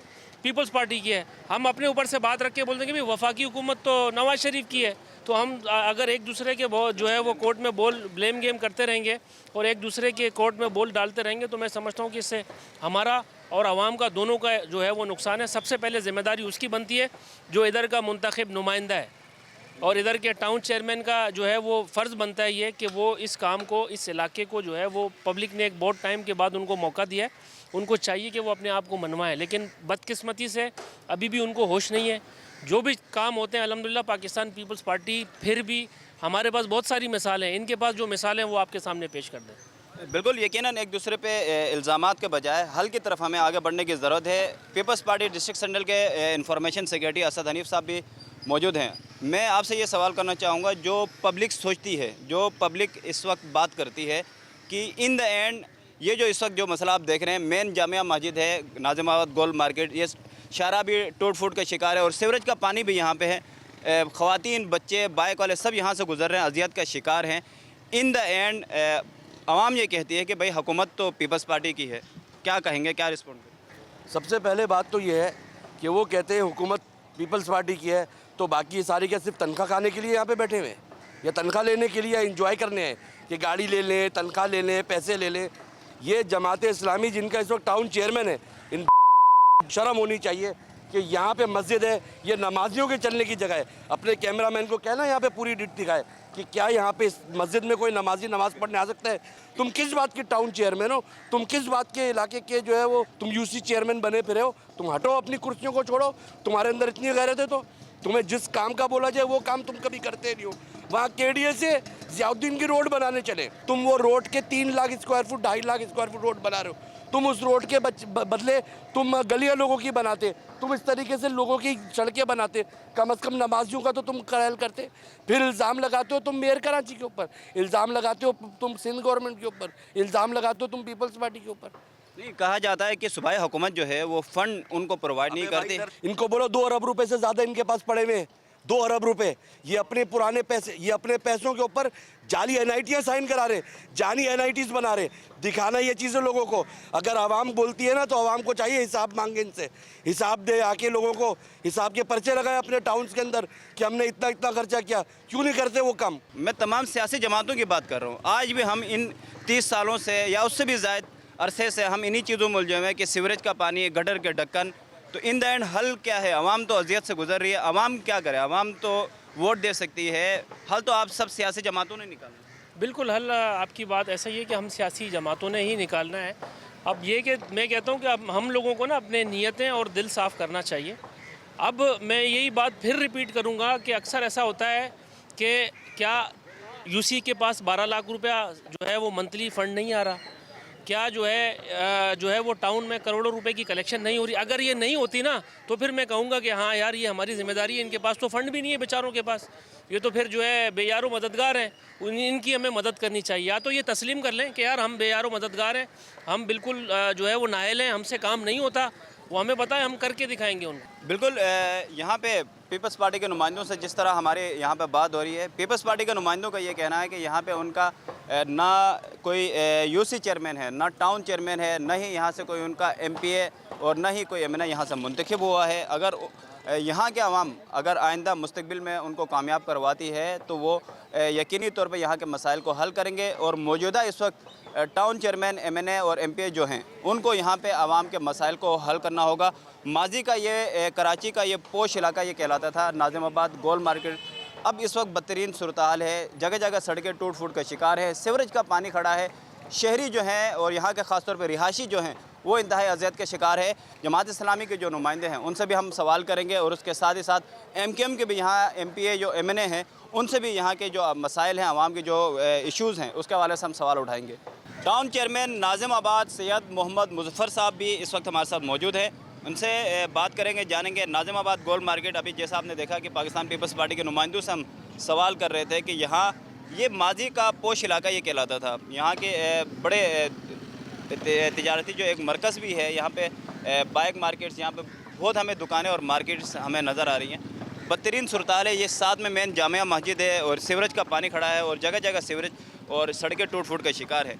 पीपल्स पार्टी की है, हम अपने ऊपर से बात रख के बोल देंगे भाई वफाकी हुकूमत तो नवाज़ शरीफ की है, तो हम अगर एक दूसरे के जो है वो कोर्ट में ब्लेम गेम करते रहेंगे और एक दूसरे के कोर्ट में बोल डालते रहेंगे, तो मैं समझता हूँ कि इससे हमारा और आवाम का दोनों का जो है वो नुकसान है। सबसे पहले ज़िम्मेदारी उसकी बनती है जो इधर का मुंतखब नुमाइंदा है, और इधर के टाउन चेयरमैन का जो है वो फ़र्ज़ बनता है ये कि वो इस काम को, इस इलाके को जो है वो पब्लिक ने एक बहुत टाइम के बाद उनको मौका दिया है, उनको चाहिए कि वो अपने आप को मनवाएं, लेकिन बदकिस्मती से अभी भी उनको होश नहीं है। जो भी काम होते हैं अल्हम्दुलिल्लाह पाकिस्तान पीपल्स पार्टी, फिर भी हमारे पास बहुत सारी मिसालें हैं, इनके पास जो मिसालें हैं वो आपके सामने पेश कर दें। बिल्कुल, यकीनन एक दूसरे पे इल्ज़ामात के बजाय हल की तरफ हमें आगे बढ़ने की ज़रूरत है। पीपल्स पार्टी डिस्ट्रिक्ट सेंट्रल के इंफॉर्मेशन सेक्रेटरी असद हनीफ साहब भी मौजूद हैं। मैं आपसे ये सवाल करना चाहूँगा, जो पब्लिक सोचती है, जो पब्लिक इस वक्त बात करती है कि इन द एंड ये जो इस वक्त जो मसला आप देख रहे हैं, मेन जामिया मस्जिद है नाज़िमाबाद गोल मार्केट, ये शारा भी टूट फूट का शिकार है और सीवरेज का पानी भी यहाँ पे है। ख़वातीन, बच्चे, बाइक वाले सब यहाँ से गुजर रहे हैं, अजियत का शिकार हैं। इन द एंड आवाम ये कहती है कि भाई हुकूमत तो पीपल्स पार्टी की है, क्या कहेंगे, क्या रिस्पॉन्ड करें? सबसे पहले बात तो ये है कि वो कहते हैं हुकूमत पीपल्स पार्टी की है, तो बाकी ये सारे क्या सिर्फ तनख्वाह खाने के लिए यहाँ पे बैठे हुए हैं, या तनख्वाह लेने के लिए, या इंजॉय करने हैं कि गाड़ी ले लें, तनख्वाह ले लें, पैसे ले लें? ये जमात इस्लामी जिनका इस वक्त टाउन चेयरमैन है, इन शर्म होनी चाहिए कि यहाँ पे मस्जिद है, ये नमाजियों के चलने की जगह है। अपने कैमरामैन को कहना यहाँ पे पूरी डिट दिखाए कि क्या यहाँ पे इस मस्जिद में कोई नमाजी नमाज़ पढ़ने आ सकता है? तुम किस बात के टाउन चेयरमैन हो? तुम किस बात के इलाके के जो है वो तुम UC चेयरमैन बने फिरे हो? तुम हटो, अपनी कुर्सियों को छोड़ो। तुम्हारे अंदर इतनी गैरत है तो तुम्हें जिस काम का बोला जाए वो काम तुम कभी करते नहीं हो। वहाँ KDA से ज़ियाउद्दीन की रोड बनाने चले, तुम वो रोड के 3 lakh square foot 2.5 lakh square foot road बना रहे हो। तुम उस रोड के बदले तुम गलियाँ लोगों की बनाते, तुम इस तरीके से लोगों की सड़कें बनाते, कम अज़ कम नमाजियों का तो तुम ख्याल करते। फिर इल्ज़ाम लगाते हो तुम मेयर कराची के ऊपर, इल्ज़ाम लगाते हो तुम सिंध गवर्नमेंट के ऊपर, इल्ज़ाम लगाते हो तुम पीपल्स पार्टी के ऊपर। नहीं, कहा जाता है कि सूबाई हुकूमत जो है वो फ़ंड उनको प्रोवाइड नहीं करती। इनको बोलो 2 अरब रुपए से ज़्यादा इनके पास पड़े हुए हैं, 2 अरब रुपए, ये अपने पुराने पैसे, ये अपने पैसों के ऊपर जाली एनआईटीयाँ साइन करा रहे, जाली एनआईटीज बना रहे। दिखाना ये चीज़ें लोगों को, अगर आवाम बोलती है ना तो आवाम को चाहिए हिसाब मांगे इनसे, हिसाब दे आके लोगों को, हिसाब के पर्चे लगाए अपने टाउन्स के अंदर कि हमने इतना इतना खर्चा किया, क्यों नहीं करते वो काम। मैं तमाम सियासी जमातों की बात कर रहा हूँ। आज भी हम इन 30 सालों से या उससे भी ज़्यादा अरसे से हम इन्हीं चीज़ों में उलझे हुए हैं कि सीवरेज का पानी, गटर के ढक्कन, तो इन द एंड हल क्या है? आवाम तो अजियत से गुजर रही है, आवाम क्या करे? आवाम तो वोट दे सकती है, हल तो आप सब सियासी जमातों ने निकालना है। बिल्कुल, हल आपकी बात ऐसा ही है कि हम सियासी जमातों ने ही निकालना है। अब ये कि मैं कहता हूँ कि अब हम लोगों को ना अपने नीयतें और दिल साफ़ करना चाहिए। अब मैं यही बात फिर रिपीट करूँगा कि अक्सर ऐसा होता है कि क्या यूसी के पास 12 लाख रुपया जो है वो मंथली फ़ंड नहीं आ रहा, क्या जो है वो टाउन में करोड़ों रुपए की कलेक्शन नहीं हो रही। अगर ये नहीं होती ना तो फिर मैं कहूँगा कि हाँ यार ये हमारी जिम्मेदारी है, इनके पास तो फ़ंड भी नहीं है बेचारों के पास, ये तो फिर जो है बेयारो मददगार हैं, इनकी हमें मदद करनी चाहिए। या तो ये तस्लीम कर लें कि यार हम बेयारो मददगार हैं, हम बिल्कुल जो है वो नाअहल हैं, हमसे काम नहीं होता, वो हमें पता है, हम करके दिखाएंगे उनको। बिल्कुल, यहाँ पे पीपल्स पार्टी के नुमाइंदों से जिस तरह हमारे यहाँ पे बात हो रही है, पीपल्स पार्टी के नुमाइंदों का ये कहना है कि यहाँ पे उनका ना कोई यूसी चेयरमैन है, ना टाउन चेयरमैन है, न ही यहाँ से कोई उनका एमपीए और न ही कोई एमएनए यहाँ से मुंतखब हुआ है। अगर यहाँ के अवाम अगर आइंदा मुस्तकबिल में उनको कामयाब करवाती है तो वो यकीनी तौर पर यहाँ के मसाइल को हल करेंगे। और मौजूदा इस वक्त टाउन चेयरमैन, एमएनए और एमपीए जो हैं उनको यहाँ पे आवाम के मसाइल को हल करना होगा। माजी का ये कराची का ये पोश इलाका ये कहलाता था, नाज़िमाबाद गोल मार्केट, अब इस वक्त बदतरीन सूरत हाल है, जगह जगह सड़कें टूट फूट का शिकार है, सीवरेज का पानी खड़ा है, शहरी जो हैं और यहाँ के ख़ास तौर पर रिहायशी जो हैं वो इंतहाई अज़ियत के शिकार है। जमात इस्लामी के जो नुमाइंदे हैं उनसे भी हम सवाल करेंगे और उसके साथ ही साथ एमकेएम के भी यहाँ एमपीए जो एमएनए हैं उनसे भी यहाँ के जो मसाइल हैं, आवाम के जो इश्यूज़ हैं उसके हवाले से हम सवाल उठाएँगे। टाउन चेयरमैन नाज़िमाबाद सैयद मोहम्मद मुज़फ़्फ़र साहब भी इस वक्त हमारे साथ मौजूद हैं, उनसे बात करेंगे, जानेंगे। नाज़िमाबाद गोल मार्केट, अभी जैसा आपने देखा कि पाकिस्तान पीपल्स पार्टी के नुमाइंदों से हम सवाल कर रहे थे कि यहाँ ये माजी का पोश इलाका ये कहलाता था, यहाँ के बड़े तिजारती जो एक मरकज़ भी है, यहाँ पे बाइक मार्केट्स, यहाँ पे बहुत हमें दुकानें और मार्केट्स हमें नज़र आ रही हैं। बदतरीन सूरत हाल है, ये साथ में मेन जामिया मस्जिद है और सीवरेज का पानी खड़ा है और जगह जगह सीवरेज और सड़कें टूट फूट का शिकार है।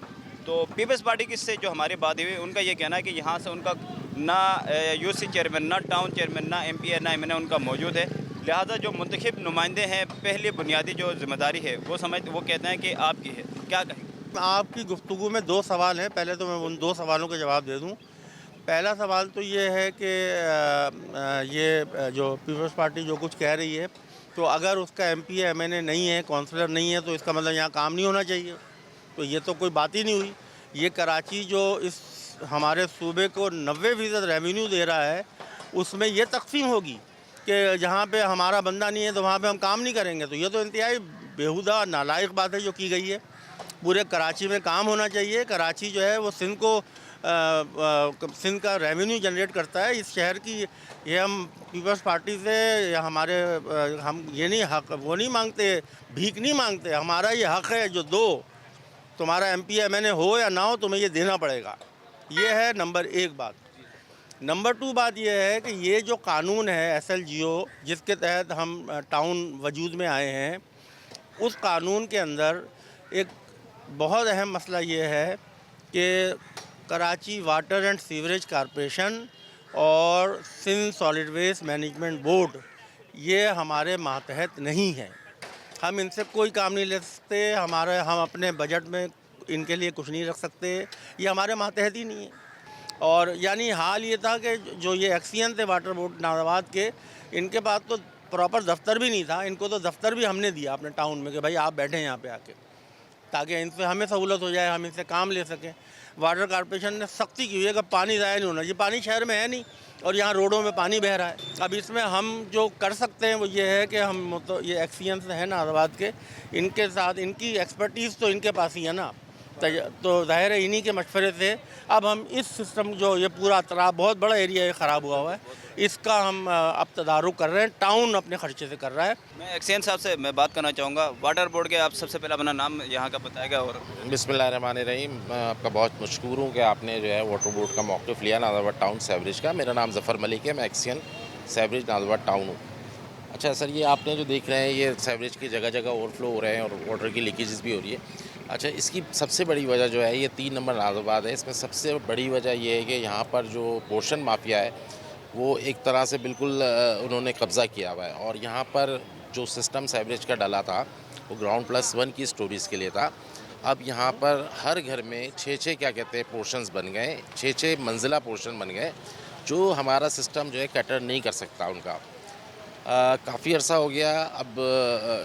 तो पीपल्स पार्टी की से जो हमारी बात हुई उनका ये कहना है कि यहाँ से उनका ना यूसी चेयरमैन, ना टाउन चेयरमैन, ना एमपीए, ना एमएनए उनका मौजूद है। लिहाजा जो मुंतखब नुमाइंदे हैं, पहली बुनियादी जो जिम्मेदारी है वो कहते हैं कि आपकी है। क्या कहें? आपकी गुफ्तगू में 2 सवाल हैं, पहले तो मैं उन 2 सवालों के जवाब दे दूं। पहला सवाल तो ये है कि ये जो पीपल्स पार्टी जो कुछ कह रही है, तो अगर उसका एमपीए, एमएनए नहीं है, काउंसलर नहीं है, तो इसका मतलब यहाँ काम नहीं होना चाहिए। तो ये तो कोई बात ही नहीं हुई। ये कराची जो इस हमारे सूबे को 90% रेवेन्यू दे रहा है, उसमें ये तकसीम होगी कि जहाँ पे हमारा बंदा नहीं है तो वहाँ पे हम काम नहीं करेंगे। तो ये तो इंतहाई बेहुदा नालायक बात है जो की गई है। पूरे कराची में काम होना चाहिए। कराची जो है वो सिंध का रेवेन्यू जनरेट करता है इस शहर की। ये हम पीपल्स पार्टी से या हमारे हम ये नहीं हक वो नहीं मांगते, भीख नहीं मांगते। हमारा ये हक है जो दो, तुम्हारा एमपी एमएनए हो या ना हो, तुम्हें ये देना पड़ेगा। ये है नंबर 1 बात। नंबर 2 बात यह है कि ये जो कानून है SLGO जिसके तहत हम टाउन वजूद में आए हैं, उस कानून के अंदर एक बहुत अहम मसला ये है कि Karachi water and sewerage corporation और Sindh solid waste management board ये हमारे मातहत नहीं है। हम इनसे कोई काम नहीं ले सकते। हम अपने बजट में इनके लिए कुछ नहीं रख सकते। ये हमारे मातहत ही नहीं है। और यानी हाल ये था कि जो ये एक्सियन थे वाटर बोर्ड नाज़िमाबाद के, इनके पास तो प्रॉपर दफ्तर भी नहीं था। इनको तो दफ्तर भी हमने दिया अपने टाउन में कि भाई आप बैठें यहाँ पे आके, ताकि इनसे हमें सहूलत हो जाए, हम इनसे काम ले सकें। वाटर कॉरपोरेशन ने सख्ती की हुई है कि पानी ज़ाया नहीं होना। ये पानी शहर में है नहीं और यहाँ रोडों में पानी बह रहा है। अब इसमें हम जो कर सकते हैं वो ये है कि हम तो ये एक्सियन से हैं नाज़िमाबाद के, इनके साथ इनकी एक्सपर्टीज़ तो इनके पास ही है ना, तो ज़ाहिर है इन्हीं के मशवरे से अब हम इस सिस्टम जो ये पूरा तराब बहुत बड़ा एरिया ये ख़राब हुआ हुआ है, इसका हम अब तदारुक कर रहे हैं। टाउन अपने खर्चे से कर रहा है। मैं एक्सियन साहब से मैं बात करना चाहूँगा। वाटर बोर्ड के आप सबसे पहले अपना नाम यहाँ का बताएगा। और बिस्मिल्लाहिर्रहमानिर्रहीम, मैं आपका बहुत मशकूर हूँ कि आपने जो है वाटर बोर्ड का मौक़िफ़ लिया नाज़िमाबाद टाउन सेवरेज का। मेरा नाम ज़फ़र मलिक है, मैं एक्सियन सेवरेज नाज़िमाबाद टाउन हूँ। अच्छा सर, ये आपने जो देख रहे हैं ये सीवरेज की जगह जगह ओवरफ्लो हो रहे हैं और वाटर की लीकेजेस भी हो रही है। अच्छा, इसकी सबसे बड़ी वजह जो है ये 3 नंबर नाज़ाबाद है। इसमें सबसे बड़ी वजह ये है कि यहाँ पर जो पोर्शन माफिया है वो एक तरह से बिल्कुल उन्होंने कब्ज़ा किया हुआ है। और यहाँ पर जो सिस्टम सीवरेज का डाला था वो ग्राउंड+1 की स्टोरीज़ के लिए था। अब यहाँ पर हर घर में 6-6 क्या कहते हैं पोर्शंस बन गए, 6-6 मंजिला पोर्शन बन गए, जो हमारा सिस्टम जो है कैटर नहीं कर सकता उनका। काफ़ी अरसा हो गया अब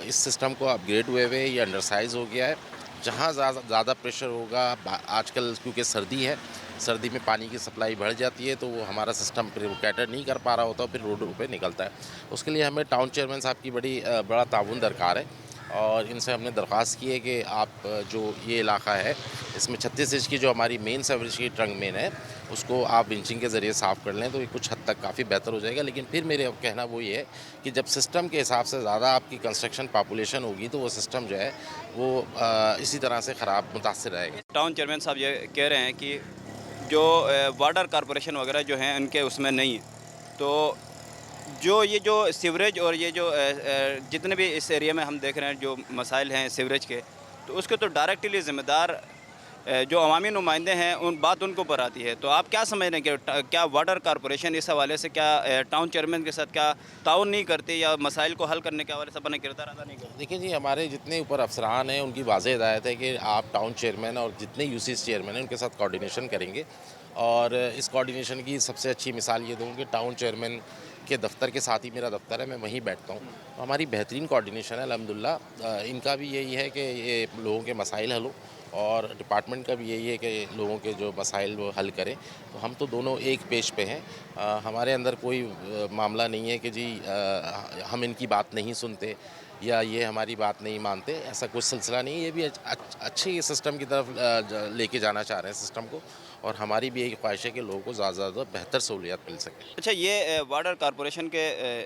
इस सिस्टम को अपग्रेड हुए ये अंडरसाइज़ हो गया है। जहाँ ज़्यादा प्रेशर होगा, आजकल क्योंकि सर्दी है, सर्दी में पानी की सप्लाई बढ़ जाती है तो वो हमारा सिस्टम फिर कैटर नहीं कर पा रहा होता, फिर रोडों पे निकलता है। उसके लिए हमें टाउन चेयरमैन साहब की बड़ा ताउन दरकार है और इनसे हमने दरख्वास्त की है कि आप जो ये इलाका है इसमें 36 इंच की जो हमारी मेन सीवरेज की ट्रंक मेन है उसको आप विंचिंग के ज़रिए साफ़ कर लें तो ये कुछ हद तक काफ़ी बेहतर हो जाएगा। लेकिन फिर मेरे अब कहना वो ये है कि जब सिस्टम के हिसाब से ज़्यादा आपकी कंस्ट्रक्शन पॉपुलेशन होगी तो वो सिस्टम जो है वो इसी तरह से ख़राब मुतासर रहेगा। टाउन चेयरमैन साहब ये कह रहे हैं कि जो वाटर कॉरपोरेशन वगैरह जो हैं उनके उसमें नहीं है, तो जो सीवरेज और ये जो जितने भी इस एरिया में हम देख रहे हैं जो मसाइल हैं सीवरेज के, तो उसके तो डायरेक्टली ज़िम्मेदार जो अवामी नुमाइंदे हैं उन बात उनको पर आती है। तो आप क्या समझ रहे हैं कि क्या वाटर कॉरपोरेशन इस हवाले से क्या टाउन चेयरमैन के साथ क्या ताउन नहीं करती या मसाइल को हल करने के हवाले से अपना किरदार अदा नहीं करती? देखिए जी, हमारे जितने ऊपर अफसरान हैं उनकी वाज़ेह हिदायत है कि आप टाउन चेयरमैन और जितने यूसीज चेयरमैन हैं उनके साथ कोऑर्डिनेशन करेंगे। और इस कोऑर्डिनेशन की सबसे अच्छी मिसाल ये दूँ कि टाउन चेयरमैन के दफ्तर के साथ ही मेरा दफ्तर है, मैं वहीं बैठता हूँ। हमारी बेहतरीन कोऑर्डिनेशन है अल्हम्दुलिल्लाह। इनका भी यही है कि ये लोगों के मसाइल हल हो और डिपार्टमेंट का भी यही है कि लोगों के जो मसाइल वो हल करें। तो हम तो दोनों एक पेज पे हैं। हमारे अंदर कोई मामला नहीं है कि जी हम इनकी बात नहीं सुनते या ये हमारी बात नहीं मानते, ऐसा कुछ सिलसिला नहीं है। ये भी अच्छे सिस्टम की तरफ लेके जाना चाह रहे हैं सिस्टम को और हमारी भी यही ख्वाहिश है कि लोगों को ज़्यादा से ज़्यादा बेहतर सहूलियात मिल सके। अच्छा, ये वाटर कॉरपोरेशन के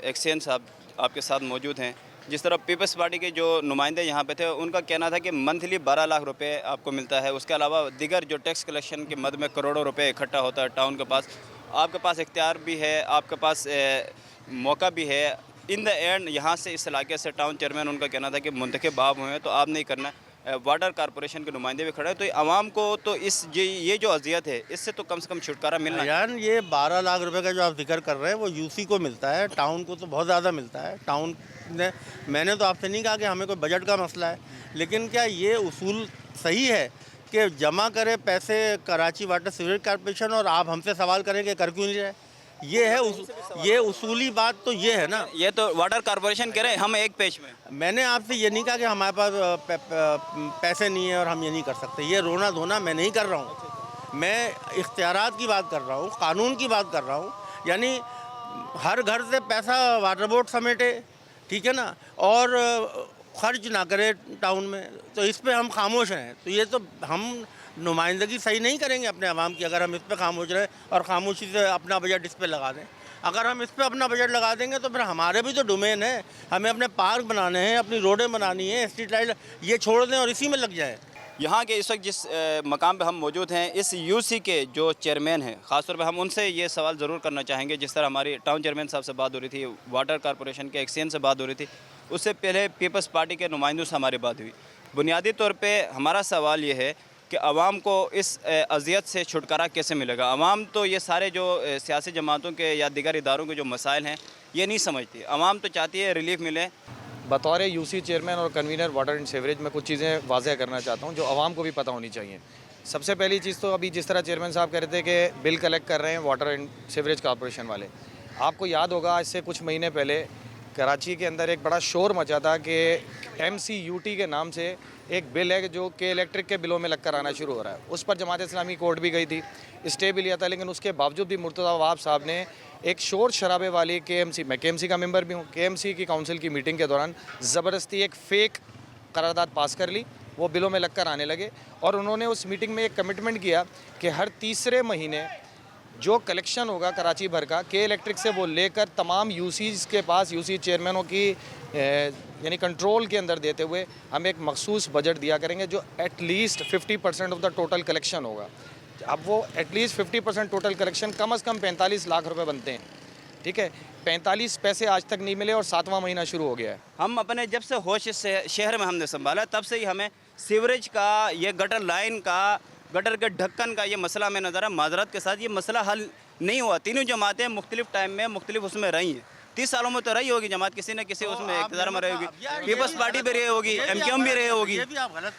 एक्सचेंज साहब आपके साथ मौजूद हैं। जिस तरह पीपल्स पार्टी के जो नुमाइंदे यहाँ पे थे उनका कहना था कि मंथली 12 लाख रुपए आपको मिलता है, उसके अलावा दिगर जो टैक्स कलेक्शन के मद में करोड़ों रुपए इकट्ठा होता है टाउन के पास। आपके पास इख्तियार भी है, आपके पास मौका भी है। इन द एंड यहाँ से इस इलाके से टाउन चेयरमैन उनका कहना था कि मुंतखब आप हुए हैं तो आप नहीं करना। वाटर कॉरपोरेशन के नुमाइंदे भी खड़े हैं, तो आवाम को तो ये जो अजियत है इससे तो कम से कम छुटकारा मिलना है। यार ये 12 लाख रुपए का जो आप जिक्र कर रहे हैं वो यूसी को मिलता है, टाउन को तो बहुत ज़्यादा मिलता है। टाउन ने, मैंने तो आपसे नहीं कहा कि हमें कोई बजट का मसला है, लेकिन क्या ये उसूल सही है कि जमा करे पैसे कराची वाटर सीवरेज कॉरपोरेशन और आप हमसे सवाल करें कि कर क्यों नहीं रहे? ये है ये उसूली बात तो ये है ना। ये तो वाटर कॉरपोरेशन कह रहे हैं हम एक पेज में। मैंने आपसे ये नहीं कहा कि हमारे पास पैसे नहीं है और हम ये नहीं कर सकते। ये रोना धोना मैं नहीं कर रहा हूँ, मैं इख्तियारात की बात कर रहा हूँ, कानून की बात कर रहा हूँ। यानी हर घर से पैसा वाटर बोर्ड समेटे, ठीक है ना, और खर्च ना करे टाउन में, तो इस पे हम खामोश हैं। तो ये तो हम नुमाइंदगी सही नहीं करेंगे अपने आवाम की अगर हम इस पे खामोश रहें और खामोशी से अपना बजट इस पे लगा दें। अगर हम इस पे अपना बजट लगा देंगे तो फिर हमारे भी तो डोमेन है, हमें अपने पार्क बनाने हैं, अपनी रोडें बनानी है, स्ट्रीट लाइट, ये छोड़ दें और इसी में लग जाए। यहाँ के इस वक्त जिस मकाम पे हम मौजूद हैं, इस यूसी के जो चेयरमैन हैं, ख़ासतौर पे हम उनसे ये सवाल ज़रूर करना चाहेंगे। जिस तरह हमारी टाउन चेयरमैन साहब से बात हो रही थी, वाटर कॉरपोरेशन के एक्सचेंज से बात हो रही थी, उससे पहले पीपल्स पार्टी के नुमाइंदों से हमारी बात हुई। बुनियादी तौर पर हमारा सवाल ये है कि आवाम को इस अजियत से छुटकारा कैसे मिलेगा। आवाम तो ये सारे जो सियासी जमातों के या दिगर इदारों के जो मसाइल हैं ये नहीं समझती। आवाम तो चाहती है रिलीफ मिले। बतौर यूसी चेयरमैन और कन्वीनर वाटर एंड सीवरेज में कुछ चीज़ें वाज़ह करना चाहता हूँ जो आवाम को भी पता होनी चाहिए। सबसे पहली चीज़ तो अभी जिस तरह चेयरमैन साहब कह रहे थे कि बिल कलेक्ट कर रहे हैं वाटर एंड सीवरेज कॉरपोरेशन वाले, आपको याद होगा आज से कुछ महीने पहले कराची के अंदर एक बड़ा शोर मचा था कि MCUT के नाम से एक बिल है जो कि इलेक्ट्रिक के बिलों में लगकर आना शुरू हो रहा है। उस पर जमात इस्लामी कोर्ट भी गई थी, स्टे भी लिया था, लेकिन उसके बावजूद भी मुर्तज़ा वहाब साहब ने एक शोर शराबे वाली KMC, मैं KMC का मेंबर भी हूँ, KMC की काउंसिल की मीटिंग के दौरान ज़बरदस्ती एक फ़ेक करारदाद पास कर ली, वो बिलों में लगकर आने लगे। और उन्होंने उस मीटिंग में एक कमिटमेंट किया कि हर तीसरे महीने जो कलेक्शन होगा कराची भर का के इलेक्ट्रिक से, वो लेकर तमाम यूसीज़ के पास, यूसी चेयरमैनों की यानी कंट्रोल के अंदर देते हुए हम एक मखसूस बजट दिया करेंगे जो at least 50% of the total collection होगा। अब वो एटलीस्ट 50% टोटल कलेक्शन कम से कम 45 लाख रुपए बनते हैं। ठीक है, 45 पैसे आज तक नहीं मिले और 7वां महीना शुरू हो गया है। हम अपने जब से होश इस शहर में हमने संभाला तब से ही हमें सीवरेज का, ये गटर लाइन का, गटर के ढक्कन का ये मसला में नज़र है। माजरत के साथ ये मसला हल नहीं हुआ। तीनों जमातें मुख्तलिफ टाइम में मुख्तलिफ उसमें रही हैं। 30 सालों में तो रही होगी जमात, किसी न किसी उसमें इक़्तिदार में रही होगी। पीपल्स पार्टी भी रही होगी, MQM भी रही होगी,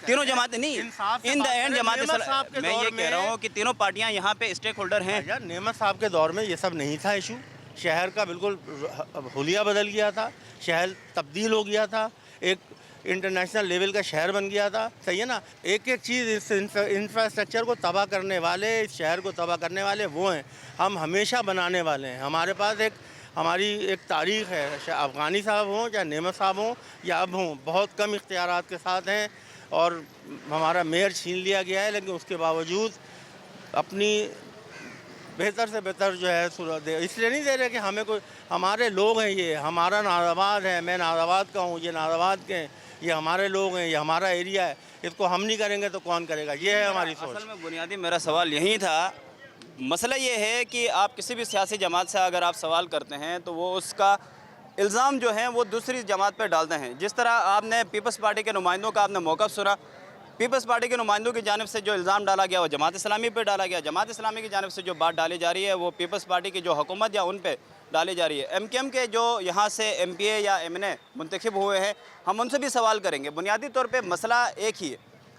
तीनों जमातें नहीं। इन द एंड जमात, मैं ये कह रहा हूँ कि तीनों पार्टियाँ यहाँ पे स्टेक होल्डर हैं। यार नेमत साहब के दौर में ये सब नहीं था इशू। शहर का बिल्कुल हुलिया बदल गया था, शहर तब्दील हो गया था, एक इंटरनेशनल लेवल का शहर बन गया था। सही है ना। एक एक चीज़ इस इंफ्रास्ट्रक्चर को तबाह करने वाले, इस शहर को तबाह करने वाले वो हैं। हम हमेशा बनाने वाले हैं। हमारे पास हमारी एक तारीख़ है। चाहे अफ़गानी साहब हों, चाहे नेमत साहब हों या अब हों, बहुत कम इख्तियारात के साथ हैं और हमारा मेयर छीन लिया गया है, लेकिन उसके बावजूद अपनी बेहतर से बेहतर जो है सूरत दे। इसलिए नहीं दे रहे कि हमें कोई, हमारे लोग हैं, ये हमारा नाज़ाबाद है, मैं नाज़ाबाद का हूँ, ये नाज़ाबाद के हैं, ये हमारे लोग हैं, ये हमारा एरिया है, इसको हम नहीं करेंगे तो कौन करेगा? ये है हमारी सोच। असल में बुनियादी मेरा सवाल यही था। मसला ये है कि आप किसी भी सियासी जमात से अगर आप सवाल करते हैं तो वो उसका इल्ज़ाम जो है वो दूसरी जमात पर डालते हैं। जिस तरह आपने पीपल्स पार्टी के नुमाइंदों का आपने मौक़िफ़ सुना, पीपल्स पार्टी के नुमाइंदों की जानिब से जो इल्ज़ाम डाला गया वो जमात इस्लामी पे डाला गया। जमात इस्लामी की जानिब से जो बात डाली जा रही है वो पीपल्स पार्टी की जो हुकूमत या उन पे डाली जा रही है। MQM के जो यहाँ से MPA या MNA मुंतखब हुए हैं, हम उनसे भी सवाल करेंगे। बुनियादी तौर पे मसला एक ही है,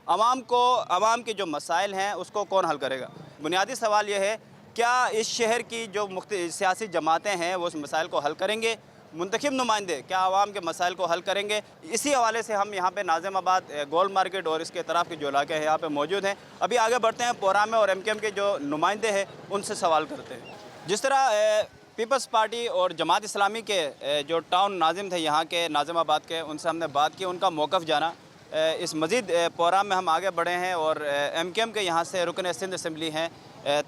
आवाम के जो मसाइल हैं उसको कौन हल करेगा? बुनियादी सवाल ये है, क्या इस शहर की जो सियासी जमातें हैं वो उस मसाइल को हल करेंगे? मुंतखब नुमाइंदे क्या आवाम के मसाइल को हल करेंगे? इसी हवाले से हम यहाँ पे नाज़िमाबाद गोल मार्केट और इसके तरफ के जो इलाके हैं यहाँ पे मौजूद हैं। अभी आगे बढ़ते हैं, पोरा में और MQM के जो नुमाइंदे हैं उनसे सवाल करते हैं। जिस तरह पीपल्स पार्टी और जमात इस्लामी के जो टाउन नाजिम थे यहाँ के नाज़िमाबाद के, उनसे हमने बात की, उनका मौक़िफ़ जाना। इस मज़ीद प्रोग्राम में हम आगे बढ़े हैं और MQM के यहाँ से रुकन सिंध असम्बली हैं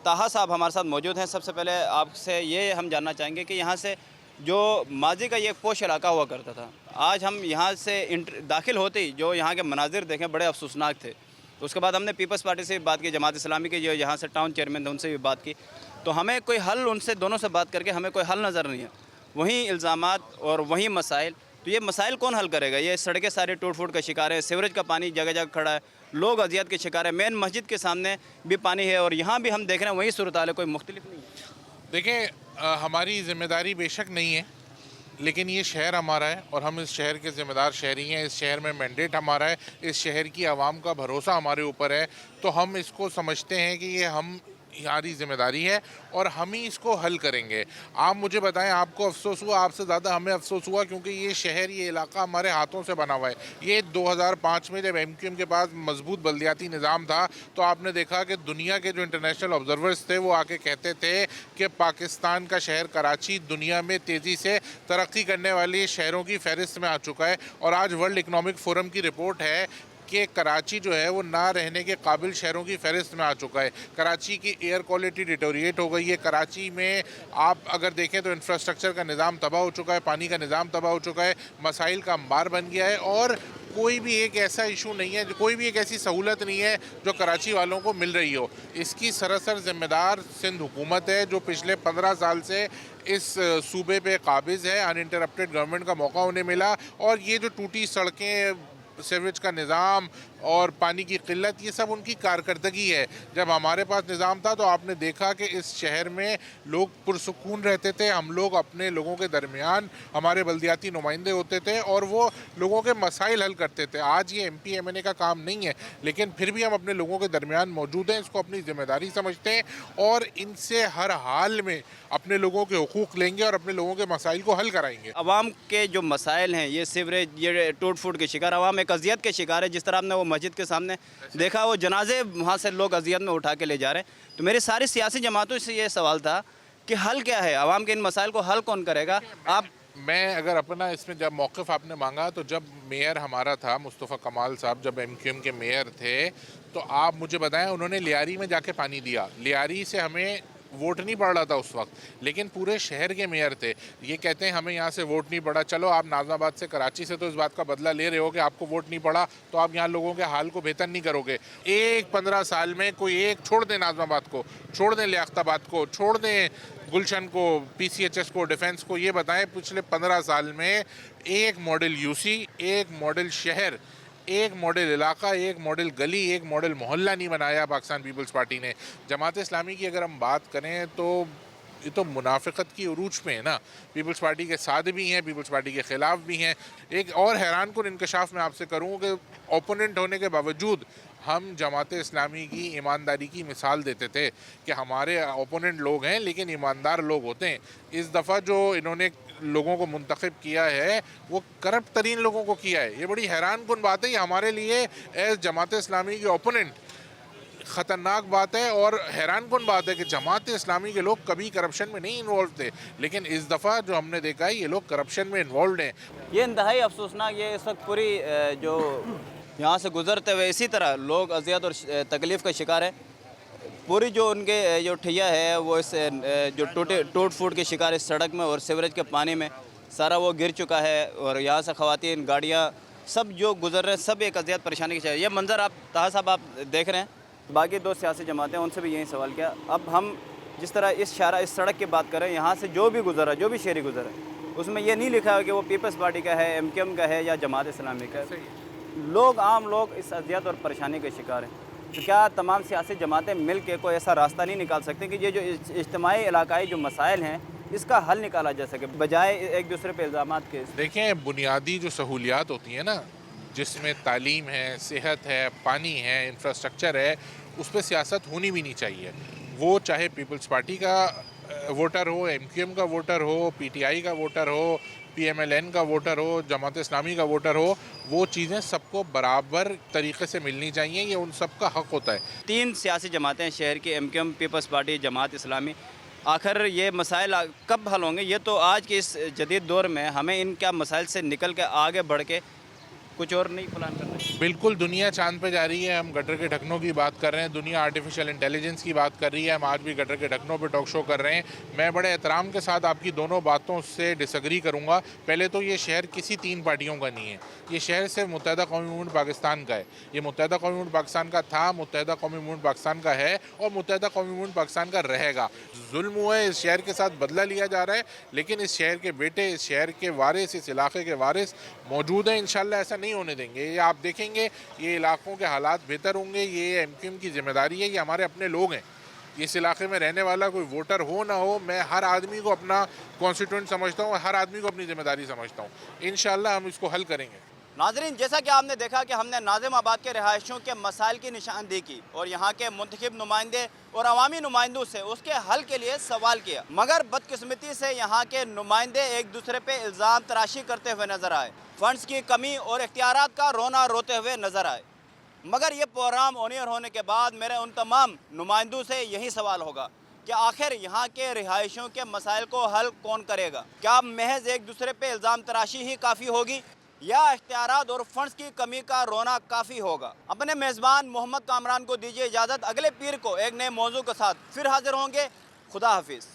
ताहा साहब हमारे साथ मौजूद हैं। सबसे पहले आपसे ये हम जानना चाहेंगे कि यहाँ से जो माजी का ये पोश इलाका हुआ करता था, आज हम यहाँ से दाखिल होते ही जो यहाँ के मनाजिर देखें बड़े अफसोसनाक थे। उसके बाद हमने पीपल्स पार्टी से भी बात की, जमात इस्लामी के जो यहाँ से टाउन चेयरमैन थे उनसे भी बात की, तो हमें कोई हल, उनसे दोनों से बात करके हमें कोई हल नज़र नहीं है। वहीं इल्ज़ामात और वहीं मसाइल, तो ये मसाइल कौन हल करेगा? ये सड़कें सारी टूट फूट का शिकार है, सीवरेज का पानी जगह जगह खड़ा है, लोग अजियत के शिकार है, मेन मस्जिद के सामने भी पानी है और यहाँ भी हम देख रहे हैं वही सूरत हाल है, कोई मुख्तलिफ नहीं है। देखें, हमारी ज़िम्मेदारी बेशक नहीं है, लेकिन ये शहर हमारा है और हम इस शहर के ज़िम्मेदार शहरी हैं। इस शहर में मैंडेट हमारा है, इस शहर की आवाम का भरोसा हमारे ऊपर है, तो हम इसको समझते हैं कि ये हमारी ज़िम्मेदारी है और हम ही इसको हल करेंगे। आप मुझे बताएं, आपको अफसोस हुआ? आपसे ज़्यादा हमें अफसोस हुआ, क्योंकि ये शहर, ये इलाका हमारे हाथों से बना हुआ है। ये 2005 में जब MQM के पास मजबूत बल्दियाती निज़ाम था तो आपने देखा कि दुनिया के जो इंटरनेशनल ऑब्जर्वर्स थे वो आके कहते थे कि पाकिस्तान का शहर कराची दुनिया में तेज़ी से तरक्की करने वाले शहरों की फहरिस्त में आ चुका है। और आज वर्ल्ड इकनॉमिक फोरम की रिपोर्ट है कि कराची जो है वो ना रहने के काबिल शहरों की फहरिस्त में आ चुका है। कराची की एयर क्वालिटी डिटोरिएट हो गई है। कराची में आप अगर देखें तो इंफ्रास्ट्रक्चर का निज़ाम तबाह हो चुका है, पानी का निज़ाम तबाह हो चुका है, मसाइल का अंबार बन गया है और कोई भी एक ऐसा इशू नहीं है, कोई भी एक ऐसी सहूलत नहीं है जो कराची वालों को मिल रही हो। इसकी सरासर ज़िम्मेदार सिंध हुकूमत है, जो पिछले 15 साल से इस सूबे पे काबिज़ है। अनइंटरप्टेड गवर्नमेंट का मौका उन्हें मिला और ये जो टूटी सड़कें, सीवरेज का निज़ाम और पानी की किल्लत, ये सब उनकी कारकर्दगी है। जब हमारे पास निज़ाम था तो आपने देखा कि इस शहर में लोग पुरसुकून रहते थे। हम लोग अपने लोगों के दरमियान, हमारे बल्दियाती नुमाइंदे होते थे और वो लोगों के मसाइल हल करते थे। आज ये MP MNA का काम नहीं है, लेकिन फिर भी हम अपने लोगों के दरमियान मौजूद हैं, इसको अपनी ज़िम्मेदारी समझते हैं और इनसे हर हाल में अपने लोगों के हुकूक लेंगे और अपने लोगों के मसाइल को हल कराएंगे। आवाम के जो मसाइल हैं, ये सीवरेज, ये टूट फूट के शिकार, आवाम एक अजियत के शिकार है। जिस तरह आपने वो मस्जिद के सामने देखा, वो जनाजे वहाँ से लोग अजियत में उठा के ले जा रहे हैं। तो मेरी सारी सियासी जमातों से ये सवाल था कि हल क्या है? आवाम के इन मसाइल को हल कौन करेगा? मैं अगर अपना इसमें, जब मौक़िफ़ आपने मांगा तो जब मेयर हमारा था मुस्तफ़ा कमाल साहब, जब MQM के मेयर थे, तो आप मुझे बताएं, उन्होंने लियारी में जाके पानी दिया। लियारी से हमें वोट नहीं पड़ रहा था उस वक्त, लेकिन पूरे शहर के मेयर थे। ये कहते हैं हमें यहाँ से वोट नहीं पड़ा। चलो, आप नाज़िमाबाद से, कराची से तो इस बात का बदला ले रहे हो कि आपको वोट नहीं पड़ा, तो आप यहाँ लोगों के हाल को बेहतर नहीं करोगे। 15 साल में कोई एक छोड़ दें, नाज़िमाबाद को छोड़ दें, लियाकताबाद को छोड़ दें, गुलशन को, PCHS को, डिफेंस को ये बताएं पिछले 15 साल में एक मॉडल यूसी, एक मॉडल शहर, एक मॉडल इलाका, एक मॉडल गली, एक मॉडल मोहल्ला नहीं बनाया पाकिस्तान पीपल्स पार्टी ने। जमात इस्लामी की अगर हम बात करें तो ये तो मुनाफिकत की उरूज पे है ना। पीपल्स पार्टी के साथ भी हैं, पीपल्स पार्टी के ख़िलाफ़ भी हैं। एक और हैरान कुन इंकशाफ मैं आपसे करूँ कि ओपोनेंट होने के बावजूद हम जमात इस्लामी की ईमानदारी की मिसाल देते थे कि हमारे ओपोनेंट लोग हैं लेकिन ईमानदार लोग होते हैं। इस दफ़ा जो इन्होंने लोगों को मुंतखब किया है वो करप्ट तरीन लोगों को किया है। ये बड़ी हैरान कुन बात है। ये हमारे लिए एज जमात इस्लामी के ओपोनेंट ख़तरनाक बात है और हैरान कुन बात है कि जमात इस्लामी के लोग कभी करप्शन में नहीं इन्वॉल्व थे, लेकिन इस दफ़ा जो हमने देखा है ये लोग करप्शन में इन्वॉल्व हैं। ये इंतहाई अफसोसनाक, ये इस वक्त पूरी जो यहाँ से गुजरते हुए इसी तरह लोग अजियत और तकलीफ़ का शिकार है। पूरी जो उनके जो ठैया है वो इस जो टूट फूट के शिकार इस सड़क में और सीवरेज के पानी में सारा वो गिर चुका है और यहाँ से ख़वातीन, गाड़ियाँ सब जो गुजर रहे हैं सब एक अजियत परेशानी के शिकार। ये मंज़र आप ताहा साहब आप देख रहे हैं। बाकी दो सियासी जमातें उनसे भी यही सवाल किया। अब हम जिस तरह इस सड़क की बात करें, यहाँ से जो भी गुजरा, जो भी शहरी गुजरा है, उसमें ये नहीं लिखा है कि वो पीपल्स पार्टी का है, MKM का है या जमात इस्लामी का है। लोग, आम लोग इस अजियत और परेशानी के शिकार हैं। तो क्या तमाम सियासी जमातें मिल के कोई ऐसा रास्ता नहीं निकाल सकते कि ये जो इज्तिमाई इलाकाई जो मसाइल हैं इसका हल निकाला जा सके, बजाय एक दूसरे पर इल्ज़ामात के? देखें, बुनियादी जो सहूलियात होती हैं ना, जिसमें तालीम है, सेहत है, पानी है, इंफ्रास्ट्रक्चर है, उस पर सियासत होनी भी नहीं चाहिए। वो चाहे पीपल्स पार्टी का वोटर हो, MKM का वोटर हो, PTI का वोटर हो, PMLN का वोटर हो, जमात इस्लामी का वोटर हो, वो चीज़ें सबको बराबर तरीके से मिलनी चाहिए। ये उन सब का हक होता है। 3 सियासी जमातें शहर की, MKM, peoples party, Jamaat Islami, आखिर ये मसाइल कब हल होंगे? ये तो आज के इस जदीद दौर में हमें इनका मसाइल से निकल के आगे बढ़ के कुछ और नहीं प्लान करना है। बिल्कुल, दुनिया चांद पे जा रही है। हम गटर के ढक्कनों की बात कर रहे हैं, दुनिया आर्टिफिशियल इंटेलिजेंस की बात कर रही है। हम आज भी गटर के ढक्कनों पे टॉक शो कर रहे हैं। मैं बड़े एहतराम के साथ आपकी दोनों बातों से डिसएग्री करूंगा। पहले तो ये शहर किसी 3 पार्टियों का नहीं है। ये शहर सिर्फ मुत्तहिदा कौमी मूवमेंट पाकिस्तान का है। ये मुत्तहिदा कौमी मूवमेंट पाकिस्तान का था, मुत्तहिदा कौमी मूवमेंट पाकिस्तान का है और मुत्तहिदा कौमी मूवमेंट पाकिस्तान का रहेगा। जुल्म हुआ है, इस शहर के साथ बदला लिया जा रहा है, लेकिन इस शहर के बेटे, इस शहर के वारिस, इस इलाके के वारिस मौजूद हैं। इंशाल्लाह ऐसा नहीं होने देंगे। ये आप देखेंगे, ये इलाकों के हालात बेहतर होंगे। ये MKM की जिम्मेदारी है, ये हमारे अपने लोग हैं। इस इलाके में रहने वाला कोई वोटर हो ना हो, मैं हर आदमी को अपना कॉन्स्टिट्यूएंट समझता हूँ, हर आदमी को अपनी जिम्मेदारी समझता हूँ। इंशाल्लाह हम इसको हल करेंगे। नाजरीन, जैसा कि आपने देखा कि हमने नाज़िमाबाद के रहायशियों के मसाइल की निशानदेही की और यहाँ के मुंतखब नुमाइंदे और अवामी नुमाइंदों से उसके हल के लिए सवाल किया, मगर बदकिस्मती से यहाँ के नुमाइंदे एक दूसरे पे इल्ज़ाम तराशी करते हुए नजर आए, फंड्स की कमी और इख्तियारात का रोना रोते हुए नजर आए। मगर ये प्रोग्राम ऑनियर होने के बाद मेरे उन तमाम नुमाइंदों से यही सवाल होगा कि आखिर यहाँ के रिहायशियों के मसाइल को हल कौन करेगा? क्या महज एक दूसरे पे इल्ज़ाम तराशी ही काफ़ी होगी या इख्तियारात और फंड्स की कमी का रोना काफ़ी होगा? अपने मेज़बान मोहम्मद कामरान को दीजिए इजाज़त। अगले पीर को एक नए मौजू के साथ फिर हाजिर होंगे। खुदा हाफिज़।